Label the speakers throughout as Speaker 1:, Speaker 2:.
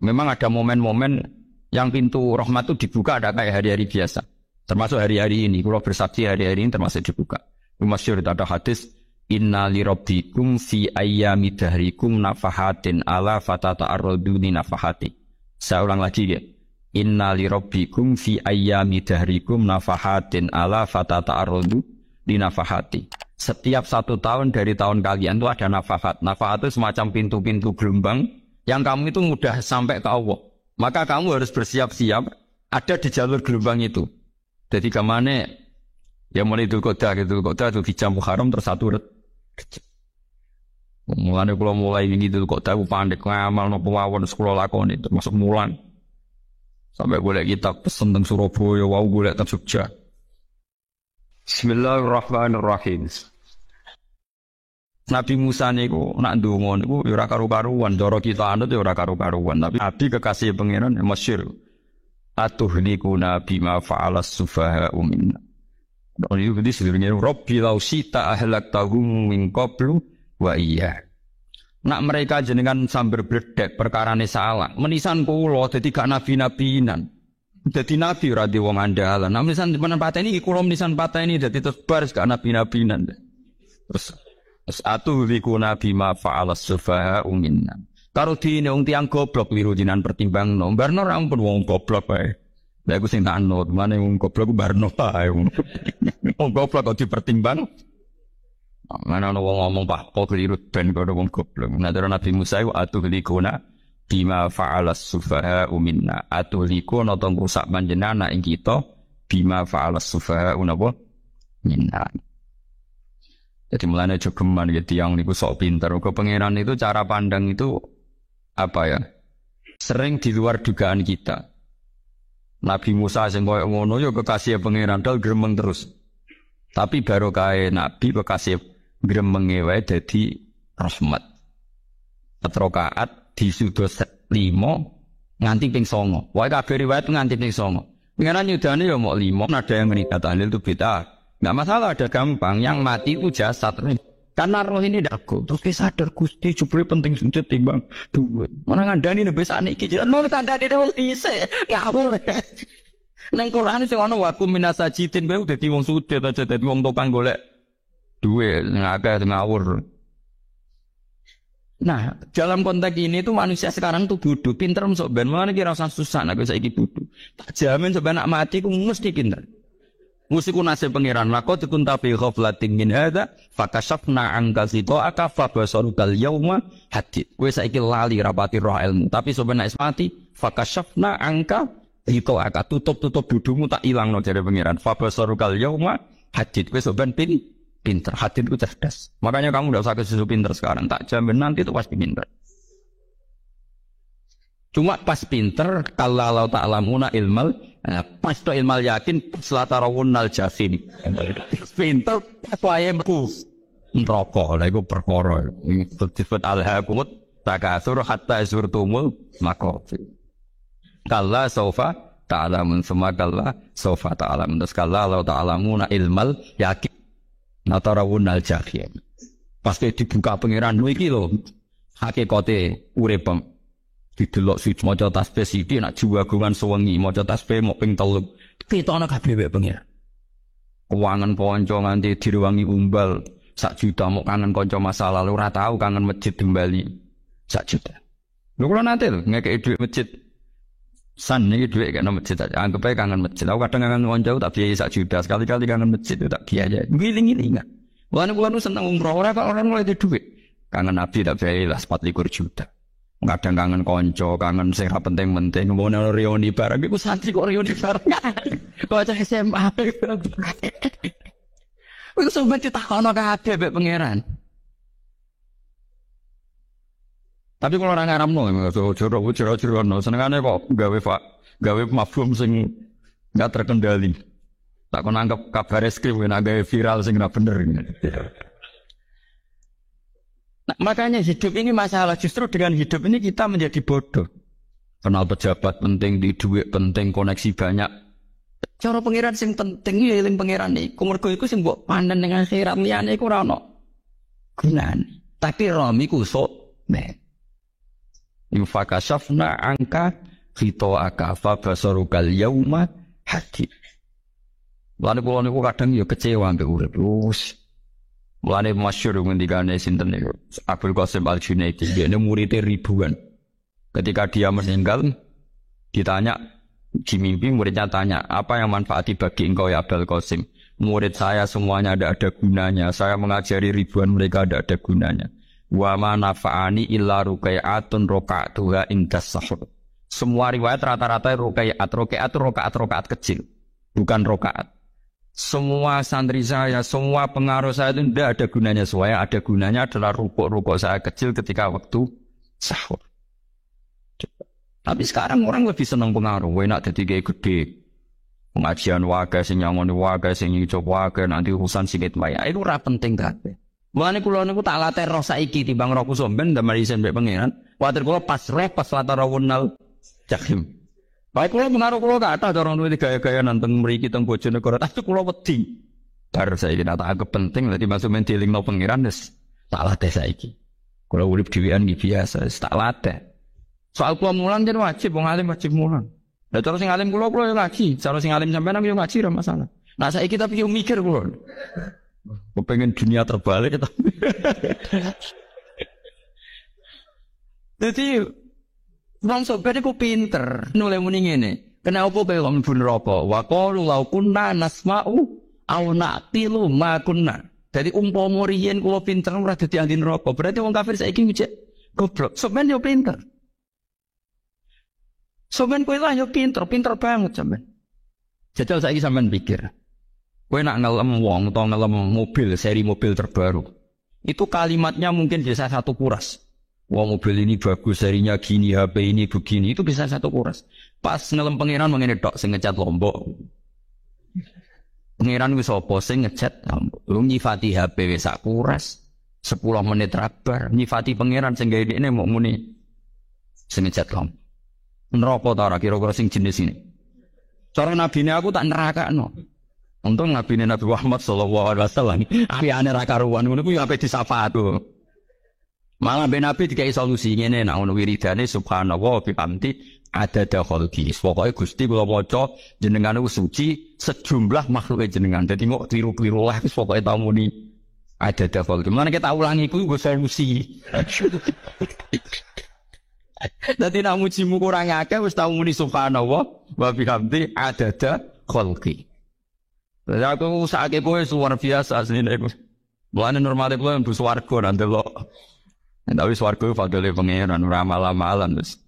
Speaker 1: Memang ada momen-momen yang pintu rahmat itu dibuka ada kayak hari-hari biasa. Termasuk hari-hari ini. Kalau bersaksi hari-hari ini termasuk dibuka. Masyhur ada hadis inna li rabbikum fi ayyami dahrikum nafahatin ala fatata'arraduni nafahati. Saya ulang lagi ya. Inna li rabbikum fi ayyami dahrikum nafahatin ala fatata'arradu di nafahati. Setiap 1 tahun dari tahun kalian itu ada nafahat. Nafahat itu semacam pintu-pintu gelombang yang kamu itu mudah sampai ke Allah. Maka kamu harus bersiap-siap ada di jalur gelombang itu. Jadi kemana ya mulai Dzul Qa'dah gitu, Dzul Hijjah Muharram terus satu mulane kula mulai wingi Dzul Qa'dah pandek ngamal napa mawon sekolah lakoni termasuk mulan. Sampai golek kitab pesen teng Surabaya wau golek teng Jogja. Bismillahirrahmanirrahim. Nabi Musa niku nak ndonga niku ya ora karu-karuan, cara kita anut ya ora karu-karuan, tapi Nabi kekasih pangeran masyhur. Atuhlikuna bima fa'alas sufaha'u minna. Dan itu sedurunge Rabbi law sita ahlaktahum min qablu wa iya. Nak mereka jenengan sambil bledek perkarane salah. Menisan kula dadi gak nabi-nabinan. Dadi nabi ora di wong andalan. Nah menisan pateni kula menisan pateni dadi terus baris gak nabi-nabinan. Terus atuhlikuna bima fa'alas sufaha'u minna. Karo dine wong tiyang goblok liru jinan pertimbangno. Barno ra ampun wong goblok wae. Lah aku sing tak anut, mane wong goblok barno ae. Wong goblok kok dipertimbang. Mana ana wong ngomong pak kok liru ben karo wong goblok. Nah dari Nabi Musa iku atuhlikuna bima fa'alas sufaha'u minna. Atuhlikuna to rusak panjenengan ing kita bima fa'alas sufaha'u napa minna. Jadi mulane jogeman gitu yang niku sok pinter. Kok pangeran itu cara pandang itu apa ya? Sering di luar dugaan kita. Nabi Musa sing koyo ngono ya kekasih pangeran dal gremeng terus. Tapi baru kae nabi kekasih gremenge wae dadi rahmat. 4 rakaat disudos 5 nganti ping 9. Wae kabeh riwayat nganti ping 9. Pangeran yudane ya mok 5, ada yang meningkat tahlil itu beda. Nggak masalah, ada gampang. Yang mati itu jasad. Karena roh ini dago. Terus dia sadar Gusti jupri penting suncut timbang duit. Mana ngandani nih besok niki jalan mau tanda di dalam ise. Ya boleh. Neng Quran itu ono waku minasajitin bae udah wong sudet aja dadi wong tukang golek duit ngakeh ngawur. Nah, dalam konteks ini tuh manusia sekarang tuh bodoh, pinter sok ben mana kira usah susah nek saiki bodoh. Tak jamin sampe nak mati ku mesti pinter. Musiku nasib pangeran laqad kunta fi ghaflatin min hadza fakashafna anka zita'aka fa basarukal yauma hadid. Kowe saiki lali rapati roh ilmu, tapi sampeyan nek mati fakashafna anka zita'aka tutup dudumu tak ilangno jare pangeran. Fa basarukal yauma hadid. Kowe sampeyan pinter, hadid ku cerdas. Makanya kamu enggak usah kesusu pinter sekarang, tak jamin nanti itu pasti pinter. Cuma pas pinter kalau ta'lamuna ilmal pas to ilmal yakin selatarawunnal jahim. Pinter pas wae metu neraka. Lha iku perkara sifat alhaqut takatsur hatta zurtumul maqabir. Kalla saufa ta'lamun summa kalla saufa ta'lamun. Terus kalla law ta'lamuna ilmal yakin natarawunnal jahim. Pas dibuka pangeran iki lho hakikate uripem. Didelok suci maca tasbih sithik nak juwagungan sewengi maca tasbih mok ping 3 ketone kabeh wae pengen keuangan kanca nganti direwangi umbal 1 juta mok kangen kanca masa lalu ora tau kangen masjid kembali 1 juta lho kula nate lho ngekeki dhuwit masjid san iki dhuwit kena masjid aja anggap ae kangen masjid aku kadang kangen kanca tak biayai 1 juta sekali-kali kangen masjid tak biayai ngiling-ngilingan wong kula nu seneng umroh ora kok orang mulai dhuwit kangen nabi tak biayai lah 24 juta. Kadang kangen konco, kangen sing ra penting-penting, ngono reuni bareng iku santri kok reuni bareng. Kok SMA. Iku sampeyan ditakono kabeh mbek pangeran. Tapi kalau orang ngaramno, jero-jero senengane kok gawe mafhum sing enggak terkendali. Tak kon anggap kabar eskrim nek gawe viral sing ora bener. Nah, makanya hidup ini masalah, justru dengan hidup ini kita menjadi bodoh. Kenal pejabat penting, di duit penting, koneksi banyak. Cara pangeran sing penting ya eling pangeran iku. Mergo iku sing mbok panen ning akhirat liyane iku ora ono gunane. Tapi rom iku sok nek. Fakashafna angka khita'aka fa basarukal yauma hadid. Mulane kula niku kadang ya kecewa mbek urip. Mulane masyhur ngendikane sinten niku Abdul Qasim Al-Junaidi, dia muridé ribuan. Ketika dia meninggal ditanya di mimpi, muridnya tanya, apa yang manfaati bagi engkau ya Abdul Qasim? Murid saya semuanya ada gunanya. Saya mengajari ribuan mereka ada gunanya. Wa ma nafa'ani illa ruqai'atun roka'atuha indas sahur. Semua riwayat rata-rata rokaat kecil, bukan rokaat. Semua santri saya, semua pengaruh saya itu tidak ada gunanya. Saya ada gunanya adalah rukuk saya kecil ketika waktu sahur. Tapi sekarang orang lebih senang pengaruh. Enak jadi kayak gede. Pengajian wakai, sing nyangoni wakai, sing nyicop wakai, nanti urusan singit maya. Itu ora penting kabeh. Mulane kula niku tak latih roh saiki timbang roh kusomben ndamel isen mbek pangeran. Kuwatir kula pas latarawunal jahim. Baik kula pengaruh kula kathah orang duwe gaya-gaya nanteng mriki teng Bojonegoro, tapi kula wedi. Bar saiki tak anggap penting dadi masuk mendelingno pangeran wis tak latih saiki. Kula urip dhewean iki biasa, tak latih. Soal kula mulang jen wajib, wong alim wajib mulang. Lah terus sing alim kula yo ngaji, cara sing alim sampean yo ngaji ora masalah. Nah saiki tapi yo mikir kula. Kepengen dunia terbalik tapi. Jadi wong sobat iku pinter, nule muni ngene. Kenapa kowe kok mlebu neraka? Wa qalu law kunna nasma'u aw na'tilu ma kunna. Jadi umpama riyen kula pinter ora dadi ahli neraka, berarti wong kafir saiki ngecek goblok. Sampeyan yo pinter. Sampeyan kowe lah yo pinter banget sampeyan. Jajal saiki sampeyan pikir. Kowe nak ngelem wong utawa ngelem mobil, seri mobil terbaru. Itu kalimatnya mungkin bisa satu kuras. Wah mobil ini bagus, serinya gini, HP ini begini, itu bisa satu kuras. Pas ngelem pangeran mengene tok sing ngecat Lombok. Pangeran wis apa sing ngecat Lombok. Lu nyifati HP wis sak kuras. 10 menit rabar, nyifati pangeran sing gawe dekne mok muni sing ngecat Lombok. Neraka ta ora kira-kira sing jenis ini. Cara nabine aku tak nerakakno. Untung nabine Nabi Muhammad sallallahu alaihi wasallam apane ra karuan ngono kuwi ape disapa tuh. Malah ben Nabi dikai solusi ngene nek ono wiridane subhanallah bihamdi adada khalqi. Pokoke Gusti kula maca jenengan suci sejumlah makhluk jenengan. Dadi kok tiru-tiru lah wis pokoke tau muni adada khalqi. Mulane kita ulangi kuwi nggo solusi. Dadi nek mujimu kurang akeh wis tau muni subhanallah wa bihamdi adada khalqi. Lha aku sakake kowe luar biasa asline iku. Mulane normale kowe mlebu swarga nang delok. Tapi swarga fadhile pangeran ora malam-malam terus.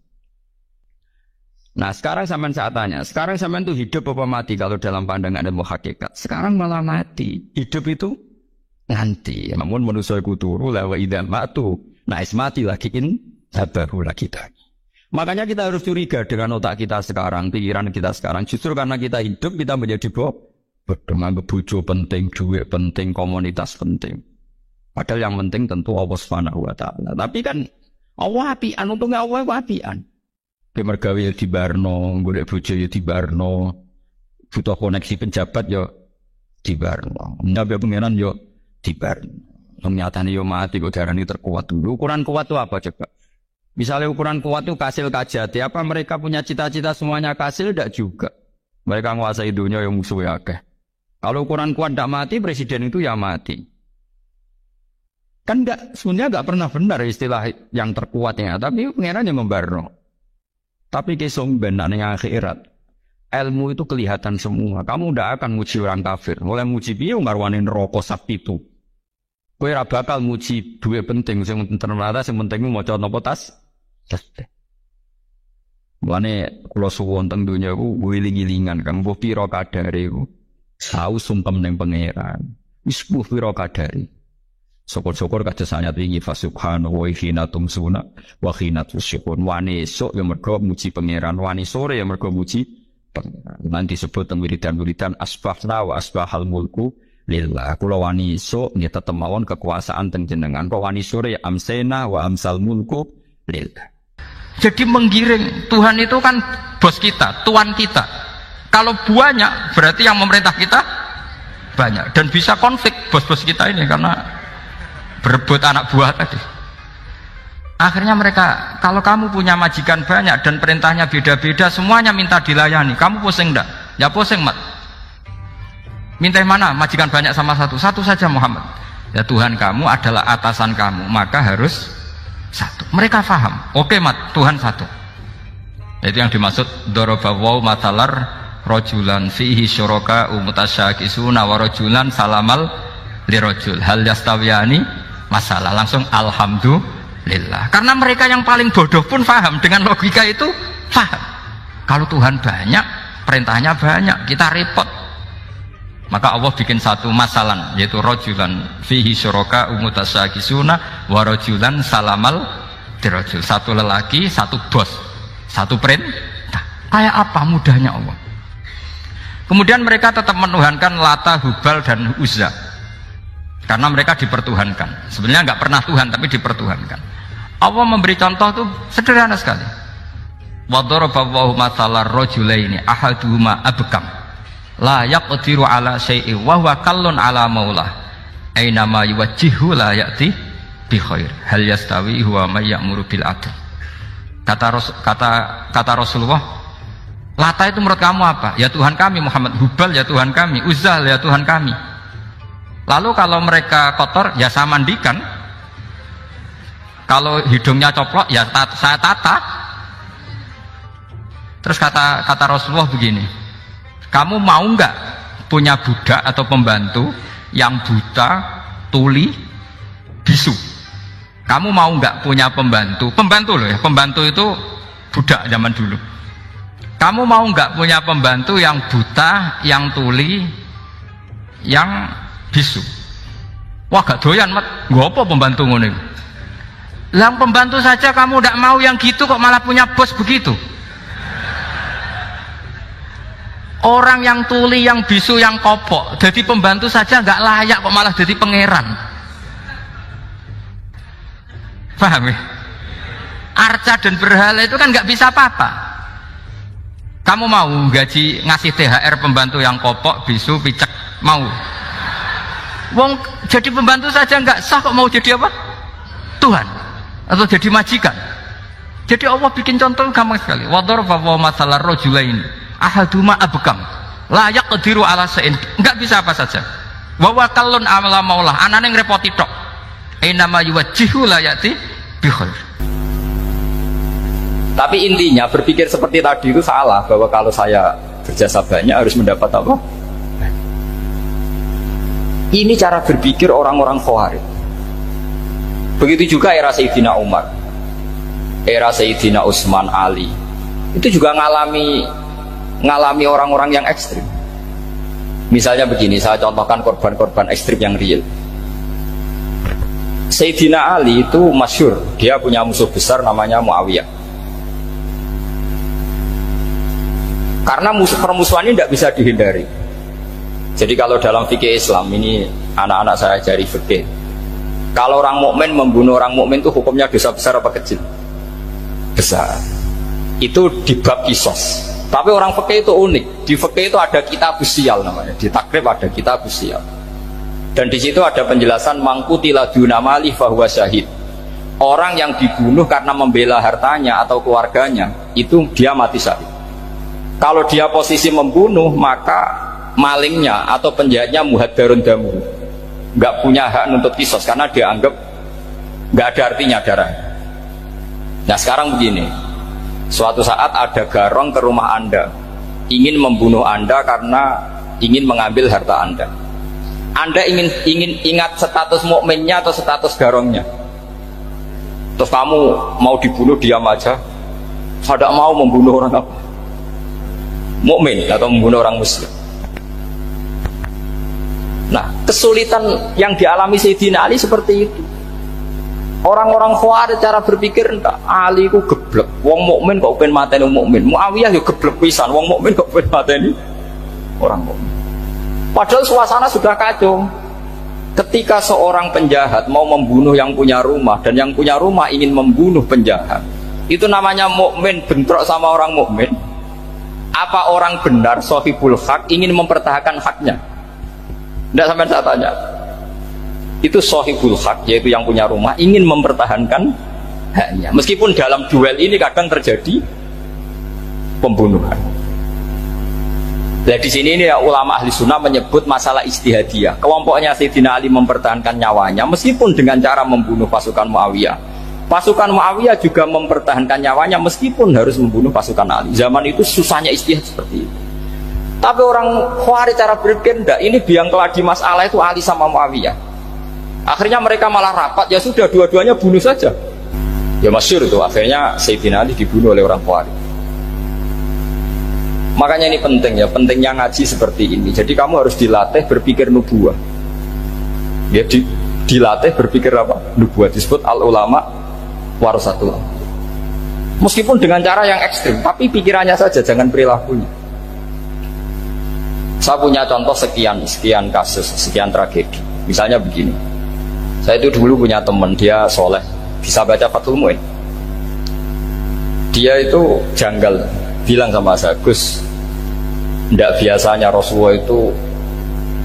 Speaker 1: Nah, sekarang sampean saat tanya, sekarang sampean tuh hidup apa mati kalau dalam pandangan ilmu hakikat? Sekarang malah mati. Hidup itu nanti. Namun manusia iku turu la wa idza matu. Nah, mati lagi baru lagi tadi. Makanya kita harus curiga dengan otak kita sekarang, pikiran kita sekarang. Justru karena kita hidup kita menjadi menganggap bojo penting, duit penting, komunitas penting. Padahal yang penting tentu Allah Subhanahu wa taala. Tapi kan Allah apian, untungnya Allah apian. Mergawe ya dibarno, golek bojo ya dibarno. Butuh koneksi pejabat ya dibarno. Nabi pengenan ya dibarno. Nyatane yo mati kok darani terkuat dulu. Ukuran kuat itu apa coba? Misalnya ukuran kuat itu kasil kajati. Apa mereka punya cita-cita semuanya kasil? Tidak juga. Mereka menguasai dunia yang musuh ya akeh. Kalau ukuran kuat tidak mati, presiden itu ya mati. Kan sebenarnya enggak pernah benar istilah yang terkuatnya, tapi pengerannya membarno. Tapi kesomben ning akhirat. Ilmu itu kelihatan semua. Kamu tidak akan muji orang kafir. Mulai muji piye ngarwani neraka sak pitu. Kowe ora bakal muji duwe penting sing ternyata sing penting maca napa tas. Mulane kula suwun teng donya ku wiling-wilingan kan mbuh pira kadare ku. Tau sungkem ning pangeran. Wis mbuh pira kadare. Syukur-syukur kados ayat wingi fa subhanahu wa hina tumsuna wa hina tusyukun. Wani esuk ya mergo muji pangeran, wani sore ya mergo muji pangeran. Nanti disebut teng wiridan-wiridan asbahna wa asbahal mulku lillah. Kula wani esuk nggih tetep mawon kekuasaan teng jenengan. Kok wani sore amsena wa amsal mulku lillah. Jadi menggiring Tuhan itu kan bos kita, tuan kita. Kalau banyak berarti yang memerintah kita banyak dan bisa konflik bos-bos kita ini karena berebut anak buah tadi.
Speaker 2: Akhirnya mereka, kalau kamu punya majikan banyak dan perintahnya beda-beda, semuanya minta dilayani, kamu pusing enggak? Ya pusing, Mat. Minta mana? Majikan banyak sama satu? Satu saja, Muhammad. Ya Tuhan kamu adalah atasan kamu, maka harus satu. Mereka faham. Oke, Mat, Tuhan satu. Itu yang dimaksud dorobawaw matalar rojulan fihi syuraka umutasyakisuna wa rojulan salamal lirojul hal yastawiyani masalah. Langsung alhamdulillah. Karena mereka yang paling bodoh pun faham. Dengan logika itu faham. Kalau Tuhan banyak, perintahnya banyak, kita repot. Maka Allah bikin satu masalan, yaitu rojulan fihi syuraka umutasyakisuna wa rojulan salamal lirojul. Satu lelaki, satu bos, satu perintah. Kayak apa mudahnya Allah. Kemudian mereka tetap menuhankan Lata, Hubal dan Uzza karena mereka dipertuhankan. Sebenarnya nggak pernah Tuhan tapi dipertuhankan. Allah memberi contoh itu sederhana sekali. Wa daraballahu mathalar rajulaini ahaduhuma abkam la yaqdiru ala syai'in wa huwa kallun ala maulah aina ma yuwajjihu la ya'ti bi khair hal yastawi huwa may ya'muru bil adl. Kata Rasulullah, Lata itu menurut kamu apa? Ya Tuhan kami. Muhammad. Hubal ya Tuhan kami. Uzzah ya Tuhan kami. Lalu kalau mereka kotor ya saya mandikan. Kalau hidungnya coplok ya saya tata. Terus kata Rasulullah begini, kamu mau nggak punya budak atau pembantu yang buta, tuli, bisu? Kamu mau nggak punya pembantu? Pembantu loh ya, pembantu itu budak zaman dulu. Kamu mau nggak punya pembantu yang buta, yang tuli, yang bisu? Wah gak doyan, Mat. Gak apa pembantu ngono. Yang pembantu saja kamu nggak mau yang gitu, kok malah punya bos begitu? Orang yang tuli, yang bisu, yang kopok, jadi pembantu saja nggak layak, kok malah jadi pangeran. Paham ya? Arca dan berhala itu kan nggak bisa apa-apa. Kamu mau gaji ngasih THR pembantu yang kopok, bisu, picek? Mau? Wong jadi pembantu saja nggak sah, kok mau jadi apa? Tuhan atau jadi majikan? Jadi Allah bikin contoh gampang sekali. Wa daraballahu mathalar rajulain ahaduma abkam la yaqdiru ala syai'in, enggak bisa apa saja. Wa wakallun amala maulah, anane ngrepoti tok. Ainama yuwajjihu la yati bi khair. Tapi intinya berpikir seperti tadi itu salah, bahwa kalau saya berjasa banyak harus mendapat apa? Ini cara berpikir orang-orang Khawarij. Begitu juga era Sayyidina Umar, era Sayyidina Utsman, Ali, itu juga ngalami orang-orang yang ekstrim. Misalnya begini, saya contohkan korban-korban ekstrim yang real. Sayyidina Ali itu masyhur, dia punya musuh besar namanya Muawiyah. Karena permusuhan ini tidak bisa dihindari. Jadi kalau dalam fikih Islam ini, anak-anak saya ajari fikih, kalau orang mukmin membunuh orang mukmin itu hukumnya dosa besar apa kecil? Besar. Itu di bab kisos. Tapi orang fikih itu unik. Di fikih itu ada kitab usial namanya. Di takrib ada kitab usial. Dan di situ ada penjelasan mangkutila dunamali fahuwa syahid. Orang yang dibunuh karena membela hartanya atau keluarganya, itu dia mati syahid. Kalau dia posisi membunuh, maka malingnya atau penjahatnya muhadarun damu, nggak punya hak nuntut kisos karena dianggap nggak ada artinya darah. Nah sekarang begini, suatu saat ada garong ke rumah Anda, ingin membunuh Anda karena ingin mengambil harta Anda. Anda ingin ingat status mukminnya atau status garongnya? Terus kamu mau dibunuh diam aja? Saya tidak mau membunuh orang apa? Mukmin atau membunuh orang muslim. Nah, kesulitan yang dialami Sayyidina Ali seperti itu. Orang-orang Khawarij cara berpikir, Ali ku geblek, wong mukmin kok pengen mateni wong mukmin. Muawiyah yo geblek pisan, wong mukmin kok pengen mateni orang mukmin. Padahal suasana sudah kacau. Ketika seorang penjahat mau membunuh yang punya rumah dan yang punya rumah ingin membunuh penjahat, itu namanya mukmin bentrok sama orang mukmin. Apa orang benar sahibul hak ingin mempertahankan haknya? Tidak sampai saya tanya. Itu sahibul hak, yaitu yang punya rumah ingin mempertahankan
Speaker 1: haknya. Meskipun dalam duel ini kadang terjadi pembunuhan. Nah di sini ini ya, ulama ahli sunnah menyebut masalah ijtihadiyah. Kelompoknya Sayyidina Ali mempertahankan nyawanya meskipun dengan cara membunuh pasukan Muawiyah. Pasukan Muawiyah juga mempertahankan nyawanya meskipun harus membunuh pasukan Ali. Zaman itu susahnya ijtihad seperti itu. Tapi orang Khawarij cara berpikir enggak, ini biang keladi masalah itu Ali sama Muawiyah. Akhirnya mereka malah rapat, ya sudah dua-duanya bunuh saja. Ya masyhur itu, akhirnya Sayyidina Ali dibunuh oleh orang Khawarij. Makanya ini penting ya, pentingnya ngaji seperti ini. Jadi kamu harus dilatih berpikir nubuwah. Ya dilatih berpikir apa? Nubuwah, disebut al ulama warasatul. Meskipun dengan cara yang ekstrim, tapi pikirannya saja, jangan perilakunya. Saya punya contoh sekian kasus, sekian tragedi. Misalnya begini. Saya itu dulu punya teman, dia soleh, bisa baca Fathul Mu'in. Dia itu janggal, bilang sama saya, Gus, tidak biasanya Rasulullah itu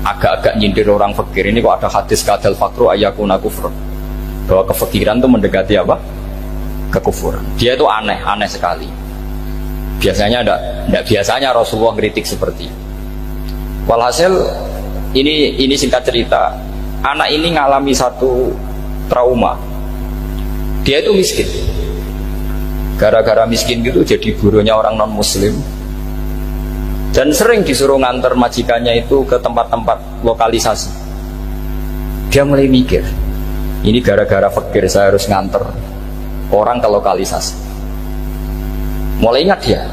Speaker 1: agak-agak nyindir orang fakir. Ini kok ada hadis kadal fakru ayakuna kufur, bahwa kefakiran itu mendekati apa? Kekufuran. Dia itu aneh sekali. Biasanya tidak biasanya Rasulullah kritik seperti itu. Walhasil ini singkat cerita, anak ini ngalami satu trauma. Dia itu miskin. Gara-gara miskin gitu jadi burunya orang non muslim. Dan sering disuruh nganter majikannya itu ke tempat-tempat lokalisasi. Dia mulai mikir, ini gara-gara fakir saya harus nganter orang ke lokalisasi. Mulai ingat dia,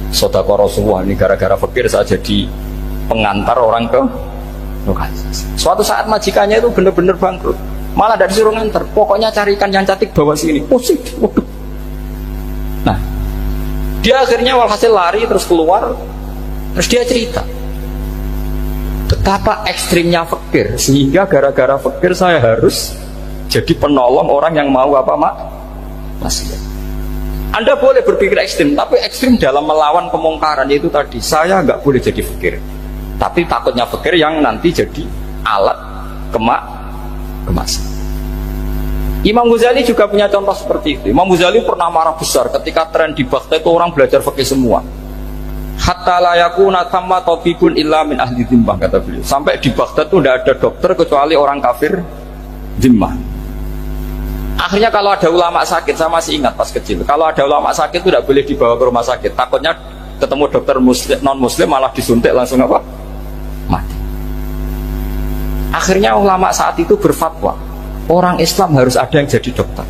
Speaker 1: sedekah Rasulullah, ini gara-gara fakir saya jadi pengantar orang ke lokalisasi. Suatu saat majikannya itu benar-benar bangkrut, malah dari disuruh nganter, pokoknya carikan yang cantik bawa sini. Pusing. Nah, dia akhirnya walhasil lari terus keluar. Terus dia cerita betapa ekstrimnya fakir, sehingga gara-gara fakir saya harus jadi penolong orang yang mau apa maksiat. Anda boleh berpikir ekstrim, tapi ekstrim dalam melawan kemungkaran, yaitu tadi, saya nggak boleh jadi fakir, tapi takutnya fakir yang nanti jadi alat kemaksiatan. Imam Ghazali juga punya contoh seperti itu. Imam Ghazali pernah marah besar ketika tren di Baghdad itu orang belajar fikih semua. Hatta la yakuna thamma tabibun illa min ahli dhimmah, kata beliau. Sampai di Baghdad itu tidak ada dokter kecuali orang kafir dhimmah. Akhirnya kalau ada ulama sakit, saya masih ingat pas kecil, kalau ada ulama sakit itu tidak boleh dibawa ke rumah sakit. Takutnya ketemu dokter muslim, non muslim malah disuntik langsung apa? Mati. Akhirnya ulama saat itu berfatwa, orang Islam harus ada yang jadi dokter.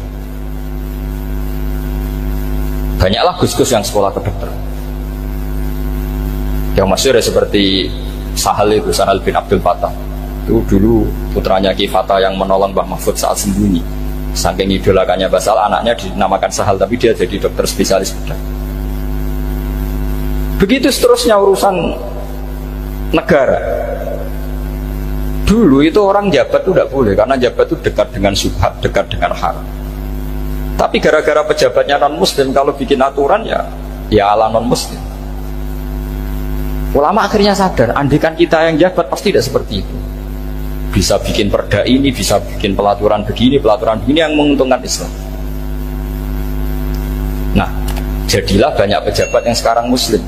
Speaker 1: Banyaklah gus-gus yang sekolah ke dokter. Yang masyhur seperti Sahal bin Abdul Fattah. Itu dulu putranya Ki Fatah yang menolong Mbah Mahfud saat sembunyi. Saking idolakannya Basal, anaknya dinamakan Sahal, tapi dia jadi dokter spesialis bedah. Begitu seterusnya urusan negara. Dulu itu orang jabat itu tidak boleh, karena jabat itu dekat dengan syubhat, dekat dengan haram. Tapi gara-gara pejabatnya non muslim, kalau bikin aturan ya ala non muslim. Ulama akhirnya sadar, andikan kita yang jabat pasti tidak seperti itu. Bisa bikin perda ini, bisa bikin pelaturan begini yang menguntungkan Islam. Nah, jadilah banyak pejabat yang sekarang muslim.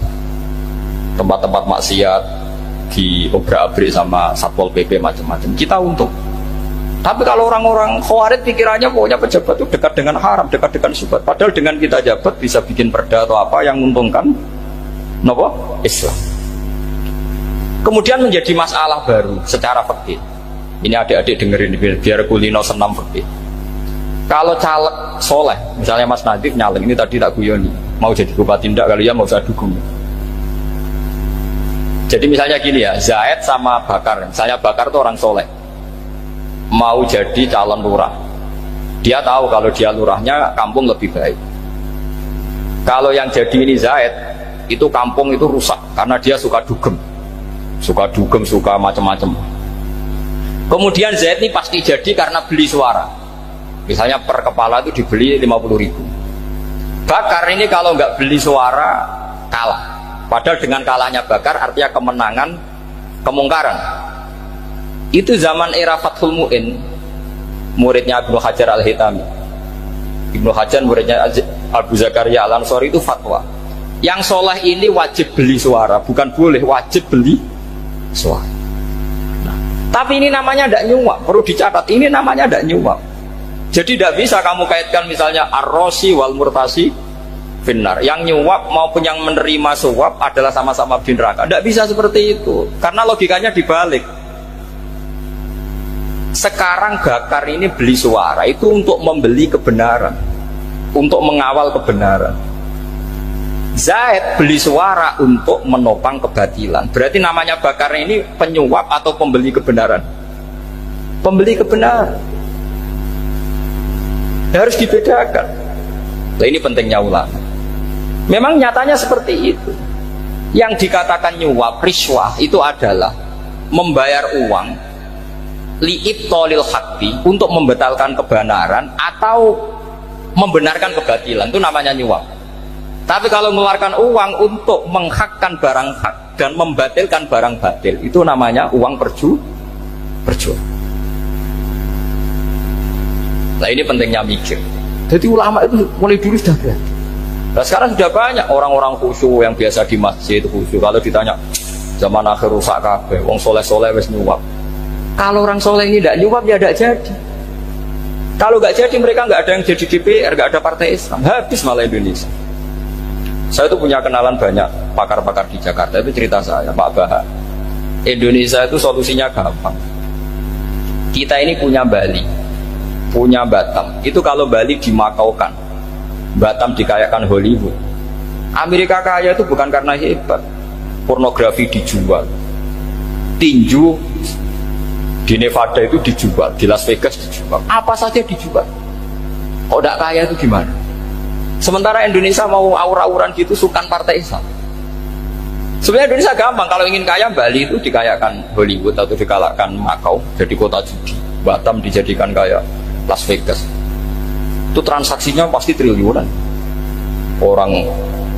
Speaker 1: Tempat-tempat maksiat di obrak-abrik sama Satpol PP macam-macam, kita untung. Tapi kalau orang-orang Khawarij pikirannya pokoknya pejabat itu dekat dengan haram, dekat dengan syubhat. Padahal dengan kita jabat bisa bikin perda atau apa yang menguntungkan Islam. Kemudian menjadi masalah baru secara fikih. Ini adik-adik dengerin biar kulino senam fikih. Kalau caleg soleh, misalnya Mas Nadif nyaleng, ini tadi tak guyoni, mau jadi bupati ndak, kalau ya mau saya dukung. Jadi misalnya gini ya, Zaid sama Bakar, misalnya Bakar itu orang soleh, mau jadi calon lurah. Dia tahu kalau dia lurahnya kampung lebih baik. Kalau yang jadi ini Zaid, itu kampung itu rusak karena dia suka dugem, suka macam-macam. Kemudian Zaid ini pasti jadi karena beli suara. Misalnya per kepala itu dibeli 50.000. Bakar ini kalau nggak beli suara kalah. Padahal dengan kalahnya Bakar artinya kemenangan kemungkaran. Itu zaman era Fathul Mu'in, muridnya Ibnu Hajar Al-Hitami. Ibnu Hajar muridnya Abu Zakaria Al-Ansori itu fatwa. Yang soleh ini wajib beli suara, bukan boleh, wajib beli suara. Nah, tapi ini namanya tidak nyuap, perlu dicatat. Ini namanya tidak nyuap. Jadi tidak bisa kamu kaitkan misalnya ar-rosi wal murtasi finnar. Yang nyuap maupun yang menerima suap adalah sama-sama di neraka. Tidak bisa seperti itu, karena logikanya dibalik. Sekarang Bakar ini beli suara itu untuk membeli kebenaran, untuk mengawal kebenaran. Zaid beli suara untuk menopang kebatilan. Berarti namanya Bakar ini penyuap atau pembeli kebenaran? Pembeli kebenaran. Harus dibedakan. Nah, ini pentingnya ulama. Memang nyatanya seperti itu. Yang dikatakan nyuap, riswah itu adalah membayar uang li'ibtolil haqqi, untuk membatalkan kebenaran atau membenarkan kebatilan, itu namanya nyuap. Tapi kalau mengeluarkan uang untuk menghakkan barang hak dan membatalkan barang batil, itu namanya uang perjuangan. Nah, ini pentingnya mikir. Jadi ulama itu mulai dulu sudah ada. Nah, sekarang sudah banyak orang-orang khusyuk yang biasa di masjid khusyuk. Kalau ditanya zaman akhir rusak kabeh, wong soleh-soleh wis nyuap. Kalau orang soleh ini tidak nyuap, ya tidak jadi. Kalau nggak jadi, mereka nggak ada yang jadi DPR, nggak ada partai Islam, habis malah Indonesia. Saya itu punya kenalan banyak pakar-pakar di Jakarta, itu cerita saya, Pak Bahar. Indonesia itu solusinya gampang. Kita ini punya Bali, punya Batam. Itu kalau Bali dimakaukan, Batam dikayakan Hollywood. Amerika kaya itu bukan karena hebat, pornografi dijual, tinju di Nevada itu dijual, di Las Vegas dijual, apa saja dijual. Kalau tidak kaya itu gimana? Sementara Indonesia mau aur-auran gitu, sukan partai Islam. Sebenarnya Indonesia gampang, kalau ingin kaya Bali itu dikayakan Hollywood atau dikalahkan Makau, jadi kota judi. Batam dijadikan kaya Las Vegas. Itu transaksinya pasti triliunan. Orang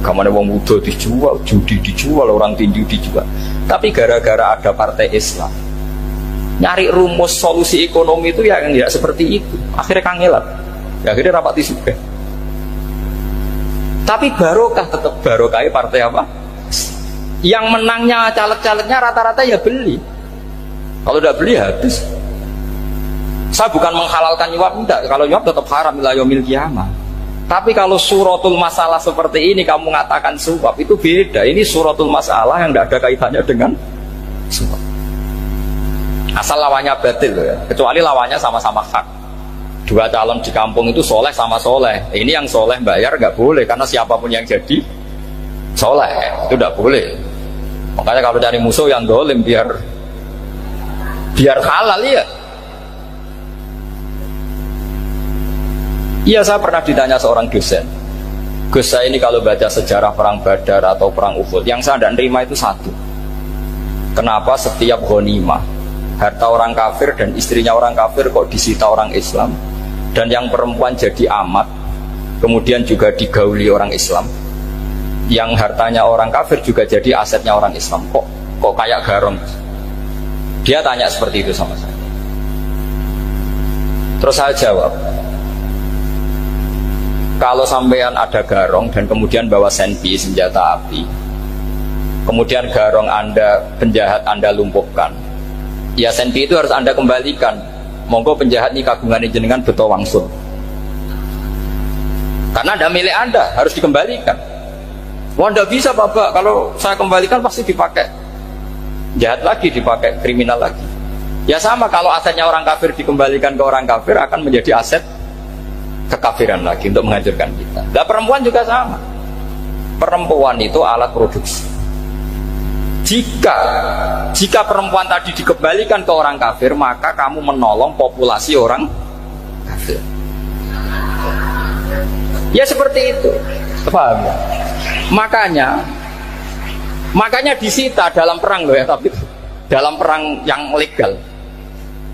Speaker 1: gamane wong muda dijual, judi dijual, orang tinju dijual. Tapi gara-gara ada partai Islam, nyari rumus solusi ekonomi itu ya nggak seperti itu. Akhirnya kangelan, ya akhirnya rapati juga. Tapi barokah, tetap barokah partai apa? Yang menangnya caleg-calegnya rata-rata ya beli. Kalau udah beli habis. Saya bukan menghalalkan nyuap, enggak. Kalau nyuap tetap haram ila yaumil qiyamah. Tapi kalau suratul masalah seperti ini kamu mengatakan suap, itu beda. Ini suratul masalah yang tidak ada kaitannya dengan suap. Asal lawannya batil ya. Kecuali lawannya sama-sama hak. Dua calon di kampung itu soleh sama soleh. Ini yang soleh bayar nggak boleh, karena siapapun yang jadi soleh itu nggak boleh. Makanya kalau cari musuh yang dolim biar halal ya. Iya, saya pernah ditanya seorang dosen. Gus, saya ini kalau baca sejarah perang Badar atau perang Uhud, yang saya tidak nerima itu satu. Kenapa setiap ghanimah harta orang kafir dan istrinya orang kafir kok disita orang Islam, dan yang perempuan jadi amat kemudian juga digauli orang Islam, yang hartanya orang kafir juga jadi asetnya orang Islam, kok kayak garong. Dia tanya seperti itu sama saya. Terus saya jawab, kalau sampean ada garong dan kemudian bawa senpi, senjata api, kemudian garong Anda, penjahat Anda lumpuhkan, ya senpi itu harus Anda kembalikan. Monggo penjahat ini kagungan jenengan beto wangsul, karena Anda milik Anda, harus dikembalikan. Wah, tidak bisa Bapak, kalau saya kembalikan pasti dipakai jahat lagi, dipakai kriminal lagi. Ya sama, kalau asetnya orang kafir dikembalikan ke orang kafir, akan menjadi aset kekafiran lagi untuk menghancurkan kita. Nah, perempuan juga sama. Perempuan itu alat produksi. Jika perempuan tadi dikembalikan ke orang kafir, maka kamu menolong populasi orang kafir. Ya seperti itu. Paham ya? Makanya disita dalam perang loh ya, tapi dalam perang yang legal.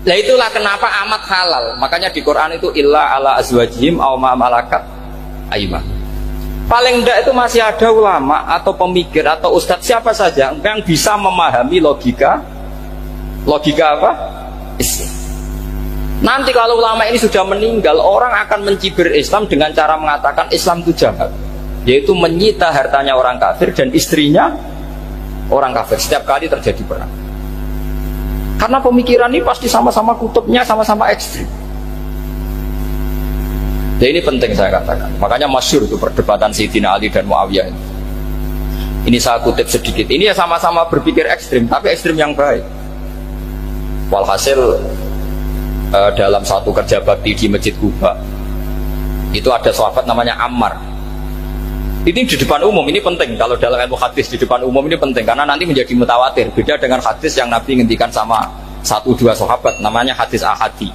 Speaker 1: Nah itulah kenapa amat halal. Makanya di Quran itu illa ala azwajihim aw ma malakat aymah. Paling enggak itu masih ada ulama atau pemikir atau ustadz siapa saja yang bisa memahami logika apa? Islam. Nanti kalau ulama ini sudah meninggal, orang akan mencibir Islam dengan cara mengatakan Islam itu jahat, yaitu menyita hartanya orang kafir dan istrinya orang kafir setiap kali terjadi perang. Karena pemikiran ini pasti sama-sama kutubnya, sama-sama ekstrim. Jadi ini penting saya katakan. Makanya masyhur itu perdebatan Sayyidina Ali dan Muawiyah. Ini saya kutip sedikit. Ini ya sama-sama berpikir ekstrim, tapi ekstrim yang baik. Walhasil dalam satu kerja bakti di Masjid Kuba itu ada sahabat namanya Ammar. Ini di depan umum, ini penting. Kalau dalam ilmu hadis di depan umum ini penting karena nanti menjadi mutawatir. Beda dengan hadis yang Nabi ngendikan sama 1-2 sahabat, namanya hadis ahadi.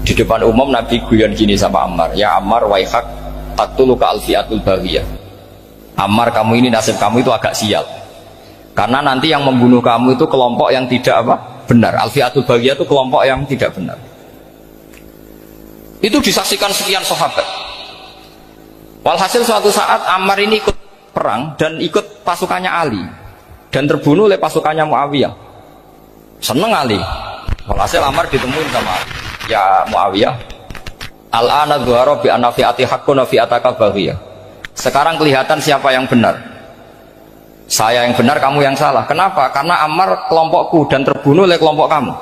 Speaker 1: Di depan umum Nabi guyon gini sama Ammar, ya Ammar waihak taqtuluka alfiatul baghiyah. Ammar, kamu ini nasib kamu itu agak sial. Karena nanti yang membunuh kamu itu kelompok yang tidak benar. Alfiatul baghiyah itu kelompok yang tidak benar. Itu disaksikan sekian sahabat. Walhasil suatu saat Ammar ini ikut perang dan ikut pasukannya Ali dan terbunuh oleh pasukannya Muawiyah. Seneng Ali. Walhasil Ammar ditemuin sama Ali. Ya Muawiyah, al-ana dhuhara bi anna fi'ati haqqun wa fi'ataka baghiyah. Sekarang kelihatan siapa yang benar. Saya yang benar, kamu yang salah. Kenapa? Karena Ammar kelompokku dan terbunuh oleh kelompok kamu.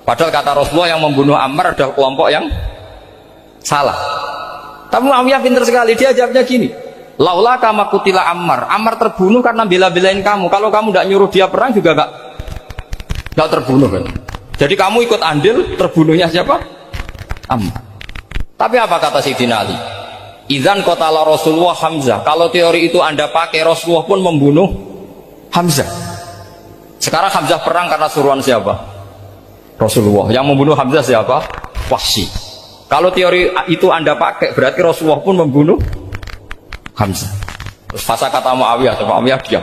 Speaker 1: Padahal kata Rasulullah yang membunuh Ammar adalah kelompok yang salah. Tapi Muawiyah pintar sekali, dia jawabnya gini, laula kama kutila Ammar. Ammar terbunuh karena bela-belain kamu. Kalau kamu tidak nyuruh dia perang juga gak terbunuh kan. Jadi kamu ikut andil terbunuhnya siapa? Ammar. Tapi apa kata Sayyidina Ali? Idzan qatala Rasulullah Hamzah. Kalau teori itu Anda pakai, Rasulullah pun membunuh Hamzah. Sekarang Hamzah perang karena suruhan siapa? Rasulullah. Yang membunuh Hamzah siapa? Wahsy. Kalau teori itu Anda pakai, berarti Rasulullah pun membunuh Hamzah. Terus fasa kata Muawiyah, Muawiyah diam.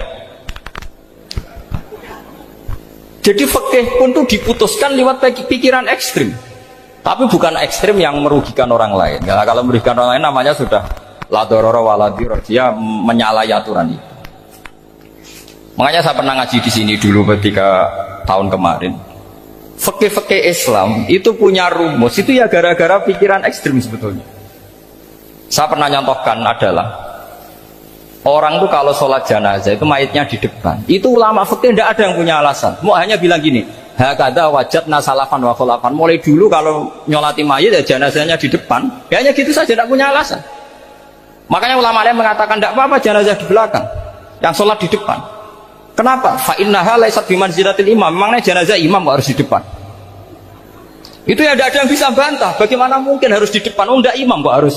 Speaker 1: Jadi fikih pun tuh diputuskan lewat pikiran ekstrim. Tapi bukan ekstrim yang merugikan orang lain. Ya, kalau merugikan orang lain namanya sudah la darara wa la dirar, dia menyalahi aturan itu. Makanya saya pernah ngaji di sini dulu ketika tahun kemarin. Fikih-fikih Islam itu punya rumus, itu ya gara-gara pikiran ekstrim sebetulnya. Saya pernah nyontohkan adalah orang tuh kalau sholat jenazah itu mayitnya di depan. Itu ulama fikih tidak ada yang punya alasan. Mau hanya bilang gini, hakadha wajadna salafan wa khulafan. Mulai dulu kalau nyolati mayit ya jenazahnya di depan. Ya hanya gitu saja, tidak punya alasan. Makanya ulama lain mengatakan tidak apa-apa jenazah di belakang, yang sholat di depan. Kenapa? Fa innaha laysat bimanzilatil imam. Memangnya jenazah imam harus di depan. Itu ya tidak ada yang bisa bantah. Bagaimana mungkin harus di depan? Oh, tidak imam kok harus.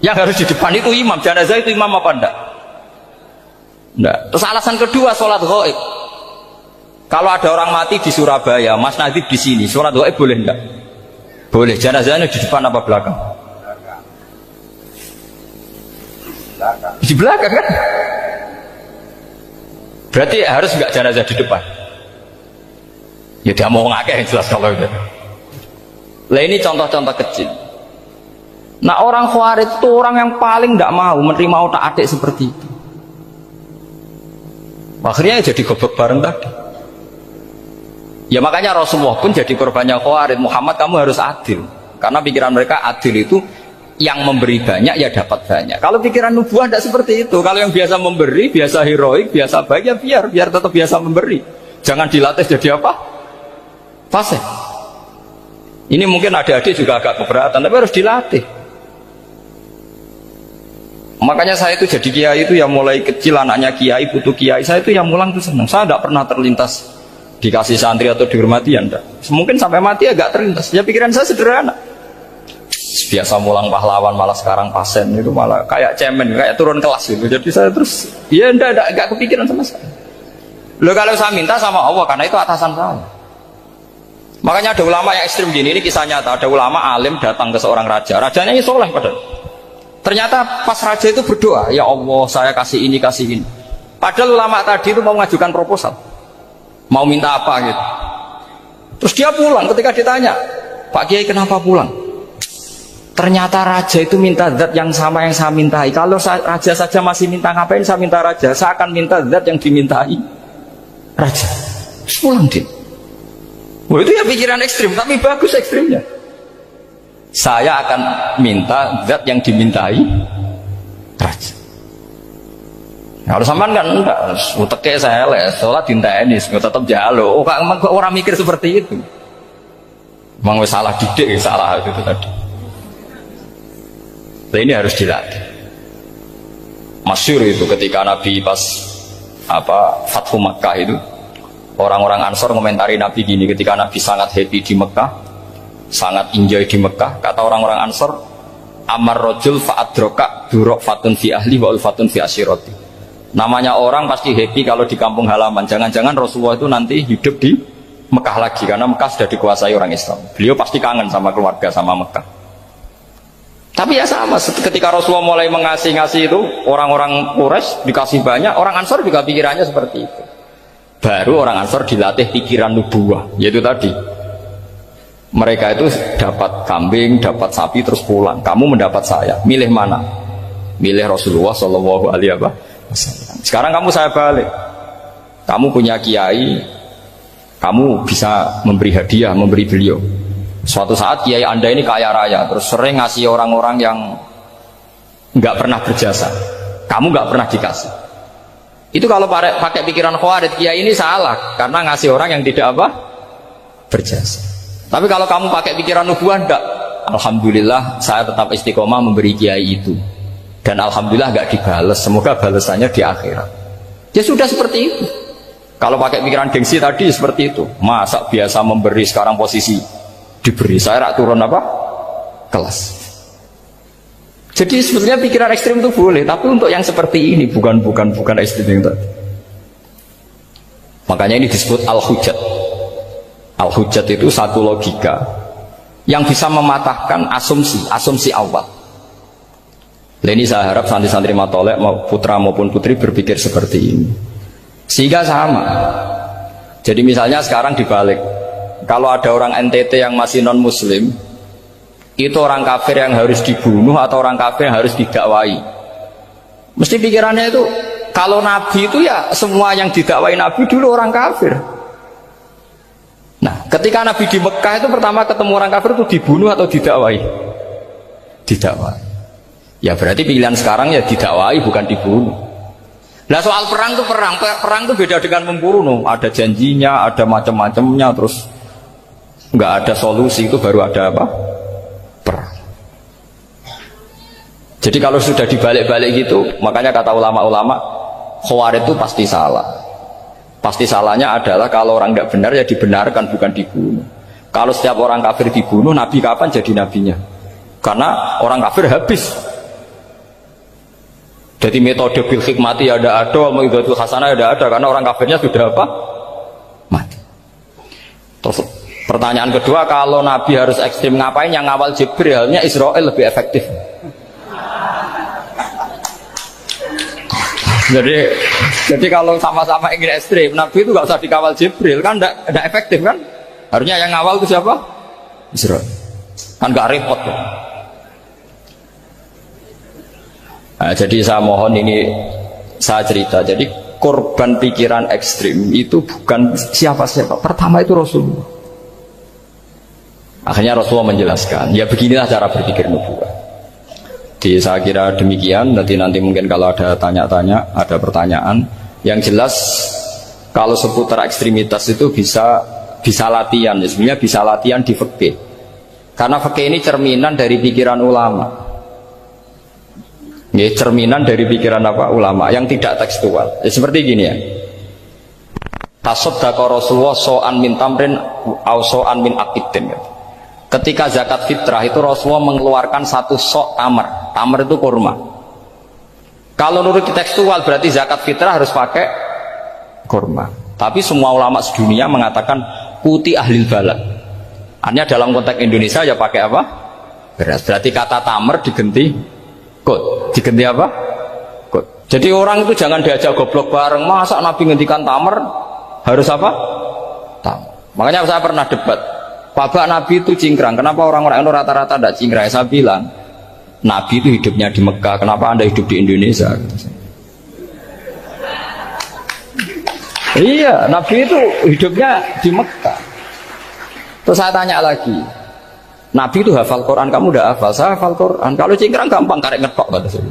Speaker 1: Yang harus di depan itu imam. Jenazah itu imam apa enggak? Enggak. Terus alasan kedua, sholat ghaib. Kalau ada orang mati di Surabaya, Mas Nadib di sini, sholat ghaib boleh enggak? Boleh. Jenazahnya di depan apa belakang? Di belakang kan? Berarti harus enggak jenazah di depan? Ya dia mau ngakeh yang jelas kalau itu. Lah ini contoh-contoh kecil. Nah orang Khawarij itu orang yang paling tidak mau menerima otak-atik seperti itu. Akhirnya jadi goblok bareng tadi. Ya makanya Rasulullah pun jadi korbannya Khawarij. Muhammad, kamu harus adil. Karena pikiran mereka adil itu yang memberi banyak ya dapat banyak. Kalau pikiran nubuah tidak seperti itu. Kalau yang biasa memberi, biasa heroik, biasa baik, ya biar tetap biasa memberi. Jangan dilatih jadi apa? Fasih. Ini mungkin adik-adik juga agak keberatan, tapi harus dilatih. Makanya saya itu jadi kiai itu ya mulai kecil, anaknya kiai, putu kiai, saya itu yang mulang itu senang. Saya tidak pernah terlintas dikasih santri atau dihormati, anda. Mungkin sampai mati agak terlintas. Ya pikiran saya sederhana. Biasa mulang pahlawan, malah sekarang pasien itu malah kayak cemen, kayak turun kelas gitu. Jadi saya terus, ya enggak kepikiran sama sekali. Loh kalau saya minta sama Allah, karena itu atasan saya. Makanya ada ulama yang ekstrim gini, ini kisah nyata. Ada ulama alim datang ke seorang raja, rajanya ini soleh padahal. Ternyata pas raja itu berdoa, ya Allah saya kasih ini, kasih ini. Padahal ulama tadi itu mau mengajukan proposal, mau minta apa gitu. Terus dia pulang, ketika ditanya, Pak Kiai kenapa pulang? Ternyata raja itu minta zat yang sama yang saya mintai. Kalau raja saja masih minta, ngapain saya minta raja? Saya akan minta zat yang dimintai raja. Terus pulang dia. Oh, itu ya pikiran ekstrim, tapi bagus ekstrimnya. Saya akan minta zat yang dimintai raja. Kalau sampean kan enggak, uteke saya les, sholat dinteni, tetap jalo. Oh, kok orang mikir seperti itu. Memang salah didik, salah itu tadi. Nah, ini harus dilatih. Masyhur itu ketika Nabi pas Fathu Makkah itu, orang-orang Ansor komentari Nabi gini, ketika Nabi sangat happy di Mekah, sangat enjoy di Mekah, kata orang-orang Ansor, amar rojul fa'adroka durok fatun fi ahli wa ulfatun fi asyiroti. Namanya orang pasti happy kalau di kampung halaman. Jangan-jangan Rasulullah itu nanti hidup di Mekah lagi, karena Mekah sudah dikuasai orang Islam. Beliau pasti kangen sama keluarga, sama Mekah. Tapi ya sama, ketika Rasulullah mulai mengasih-ngasih itu, orang-orang Quraisy dikasih banyak, orang Ansor juga pikirannya seperti itu. Baru orang Ansor dilatih pikiran nubuwah, yaitu tadi. Mereka itu dapat kambing, dapat sapi terus pulang. Kamu mendapat saya, milih mana? Milih Rasulullah Shallallahu Alaihi Wasallam. Sekarang kamu saya balik. Kamu punya kiai, kamu bisa memberi hadiah, memberi beliau. Suatu saat kiai Anda ini kaya raya, terus sering ngasih orang-orang yang nggak pernah berjasa. Kamu nggak pernah dikasih. Itu kalau pakai pikiran Khawarij, kiai ini salah karena ngasih orang yang tidak berjasa. Tapi kalau kamu pakai pikiran nubuah, enggak. Alhamdulillah saya tetap istiqomah memberi kiai itu. Dan alhamdulillah enggak dibales. Semoga balasannya di akhirat. Ya sudah seperti itu. Kalau pakai pikiran gengsi tadi seperti itu. Masa biasa memberi sekarang posisi diberi, saya rak turun kelas. Jadi sebetulnya pikiran ekstrim itu boleh, tapi untuk yang seperti ini bukan ekstrim yang tadi. Makanya ini disebut al-hujjat. Al-hujjat itu satu logika yang bisa mematahkan asumsi awal. Nah, ini saya harap santri-santri matolek putra maupun putri berpikir seperti ini, sehingga sama. Jadi misalnya sekarang dibalik, kalau ada orang NTT yang masih non muslim, itu orang kafir yang harus dibunuh atau orang kafir yang harus didakwai. Mesti pikirannya itu, kalau Nabi itu ya semua yang didakwai Nabi dulu orang kafir. Nah, ketika Nabi di Mekah itu pertama ketemu orang kafir itu dibunuh atau didakwai? Didakwai. Ya berarti pilihan sekarang ya didakwai bukan dibunuh. Nah soal perang itu perang itu beda dengan membunuh. Ada janjinya, ada macam-macamnya, terus nggak ada solusi, itu baru ada perang. Jadi kalau sudah dibalik-balik gitu, makanya kata ulama-ulama, Khawarij itu pasti salah. Pasti salahnya adalah kalau orang nggak benar ya dibenarkan, bukan dibunuh. Kalau setiap orang kafir dibunuh, Nabi kapan jadi nabinya? Karena orang kafir habis. Jadi metode bil hikmati ada, metode hasanah ada, karena orang kafirnya sudah mati. Terus pertanyaan kedua, kalau Nabi harus ekstrim ngapain? Yang ngawal Jibrilnya Israel lebih efektif. Jadi kalau sama-sama ingin ekstrim, Nabi itu nggak usah dikawal Jibril, kan nggak efektif kan? Harusnya yang ngawal itu siapa? Israel. Kan nggak repot kan? Nah, jadi saya mohon ini saya cerita. Jadi korban pikiran ekstrim itu bukan siapa-siapa. Pertama itu Rasulullah. Akhirnya Rasulullah menjelaskan, ya beginilah cara berpikir nubuwah. Jadi saya kira demikian. Nanti mungkin kalau ada tanya-tanya, ada pertanyaan. Yang jelas kalau seputar ekstremitas itu bisa latihan. Ya, sebenarnya bisa latihan di fikih. Karena fikih ini cerminan dari pikiran ulama. Ya, cerminan dari pikiran ulama yang tidak tekstual. Ya, seperti gini ya. Tasaddaqa Rasulullah so'an min tamrin au so'an min aqidin. Ya. Ketika zakat fitrah itu Rasulullah mengeluarkan satu sok tamar. Tamar itu kurma. Kalau menurut tekstual berarti zakat fitrah harus pakai kurma. Tapi semua ulama sedunia mengatakan kuti ahlil balad. Artinya dalam konteks Indonesia ya pakai apa? Beras. Berarti kata tamar diganti kut. Diganti apa? Kut. Jadi orang itu jangan diajak goblok bareng. Masa Nabi ngendikan tamar harus apa? Tamar. Makanya saya pernah debat. Bapak Nabi itu cingkrang. Kenapa orang-orang itu rata-rata tidak cingkrang? Saya bilang, Nabi itu hidupnya di Mekah. Kenapa Anda hidup di Indonesia? Iya, Nabi itu hidupnya di Mekah. Terus saya tanya lagi, Nabi itu hafal Quran, kamu udah hafal? Saya hafal Quran. Kalau cingkrang gampang, karek ngetok kata saya.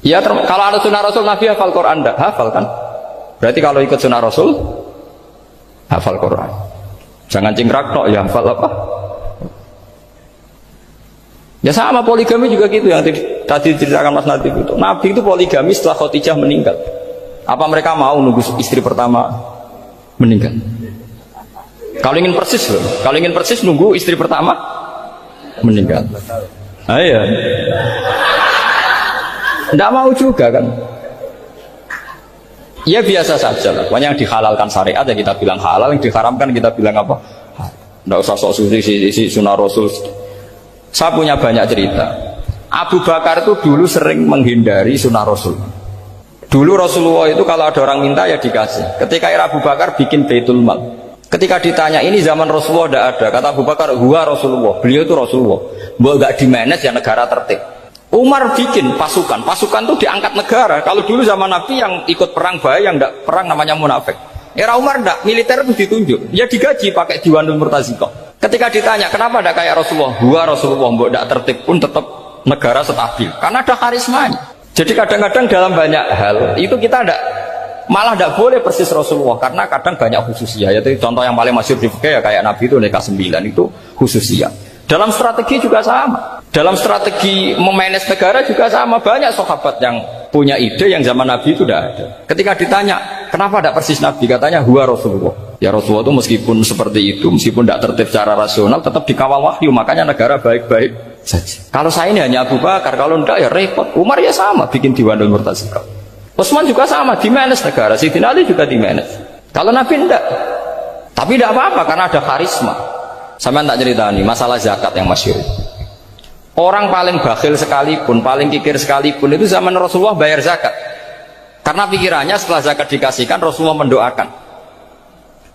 Speaker 1: Ya, kalau ada sunnah Rasul, Nabi hafal Quran enggak? Hafal kan? Berarti kalau ikut sunnah Rasul, hafal Quran. Jangan cingkrak tok, ya hafal apa? Ya sama poligami juga gitu yang tadi diceritakan Mas Nadif itu. Nabi itu poligami setelah Khadijah meninggal. Apa mereka mau nunggu istri pertama meninggal? Kalau ingin persis nunggu istri pertama meninggal. Iya. Tidak mau juga kan? Ya biasa saja lah. Pokoknya yang dihalalkan syariat ya kita bilang halal, yang diharamkan kita bilang apa? Tidak usah sok suci sunnah Rasul. Saya punya banyak cerita. Abu Bakar itu dulu sering menghindari sunnah Rasul. Dulu Rasulullah itu kalau ada orang minta ya dikasih. Ketika era Abu Bakar bikin Baitul Mal. Ketika ditanya ini zaman Rasulullah tidak ada, kata Abu Bakar, huwa Rasulullah, beliau itu Rasulullah. Bahwa nggak dimanage ya negara tertib. Umar bikin pasukan itu diangkat negara. Kalau dulu zaman Nabi yang ikut perang bahaya, yang tidak perang namanya munafik. Era Umar tidak, militer itu ditunjuk, ya digaji pakai Diwanul Murtaziko. Ketika ditanya kenapa tidak kayak Rasulullah, huwa Rasulullah, bahwa tidak tertib pun tetap negara stabil, karena ada karismanya. Jadi kadang-kadang dalam banyak hal itu kita malah tidak boleh persis Rasulullah karena kadang banyak khususnya. Yaitu contoh yang paling masyhur di fikih ya kayak Nabi itu nikah 9 itu khususnya. Dalam strategi juga sama. Dalam strategi memanage negara juga sama. Banyak sahabat yang punya ide yang zaman Nabi itu tidak ada. Ketika ditanya kenapa tidak persis Nabi, katanya huwa Rasulullah. Ya Rasulullah itu meskipun seperti itu, meskipun tidak tertib secara rasional, tetap dikawal wahyu. Makanya negara baik-baik saja. Kalau saya ini hanya Abu Bakar, kalau tidak ya repot. Umar ya sama, bikin Diwanul Murtaziko. Utsman juga sama, di-manage negara. Sayyidina Ali juga di-manage. Kalau Nabi enggak. Tapi tidak apa-apa karena ada karisma. Sampai tak cerita nih, masalah zakat yang masyhur. Orang paling bakhil sekalipun, paling kikir sekalipun itu zaman Rasulullah bayar zakat. Karena pikirannya setelah zakat dikasihkan, Rasulullah mendoakan.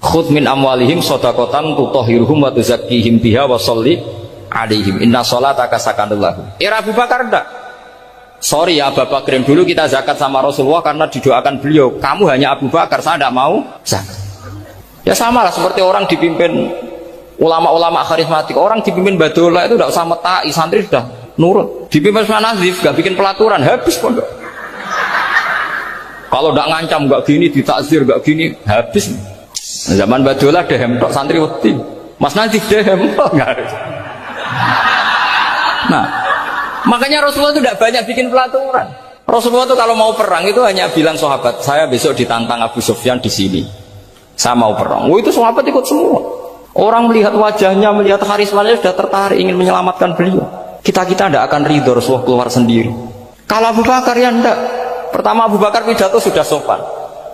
Speaker 1: Khudh min amwalihim shadaqatan tutahhiruhum wa tuzakkihim biha wa sholli alaihim inna sholataka sakanul lahum. Era Abu Bakar enggak. Sorry ya Abu Bakar, dulu kita zakat sama Rasulullah karena didoakan beliau. Kamu hanya Abu Bakar, saya tidak mau zakat. Ya sama lah seperti orang dipimpin ulama-ulama karismatik. Orang dipimpin Badola itu tidak usah metai, santri sudah nurut. Dipimpin Usman Nazif, gak bikin pelaturan, habis pondok. Kalau tidak ngancam, gak gini, ditakzir, gak gini, habis. Zaman Badola dehem tok santri wedi. Mas Nazif dehem tok nggak ada. Nah, makanya Rasulullah itu tidak banyak bikin pelaturan. Rasulullah itu kalau mau perang itu hanya bilang sahabat, saya besok ditantang Abu Sufyan di sini. Saya mau perang. Itu sahabat ikut semua. Orang melihat wajahnya, melihat karismanya sudah tertarik ingin menyelamatkan beliau. Kita tidak akan ridho Rasulullah keluar sendiri. Kalau Abu Bakar ya enggak. Pertama Abu Bakar pidato sudah sopan.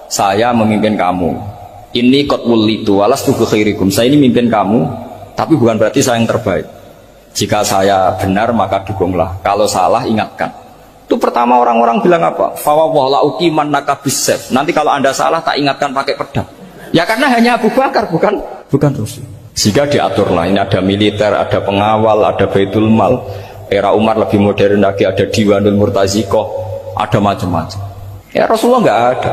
Speaker 1: Saya memimpin kamu. Ini qatwul litu walastu bi khairikum. Saya ini memimpin kamu, tapi bukan berarti saya yang terbaik. Jika saya benar maka dukunglah. Kalau salah ingatkan. Itu pertama orang-orang bilang apa? Fawwah la uqiman naka bisayf. Nanti kalau Anda salah tak ingatkan pakai pedang. Ya karena hanya Abu Bakar bukan Rasul. Sehingga diaturlah ini ada militer, ada pengawal, ada Baitul Mal. Era Umar lebih modern lagi, ada Diwanul Murtaziko, ada macam-macam. Ya Rasulullah nggak ada.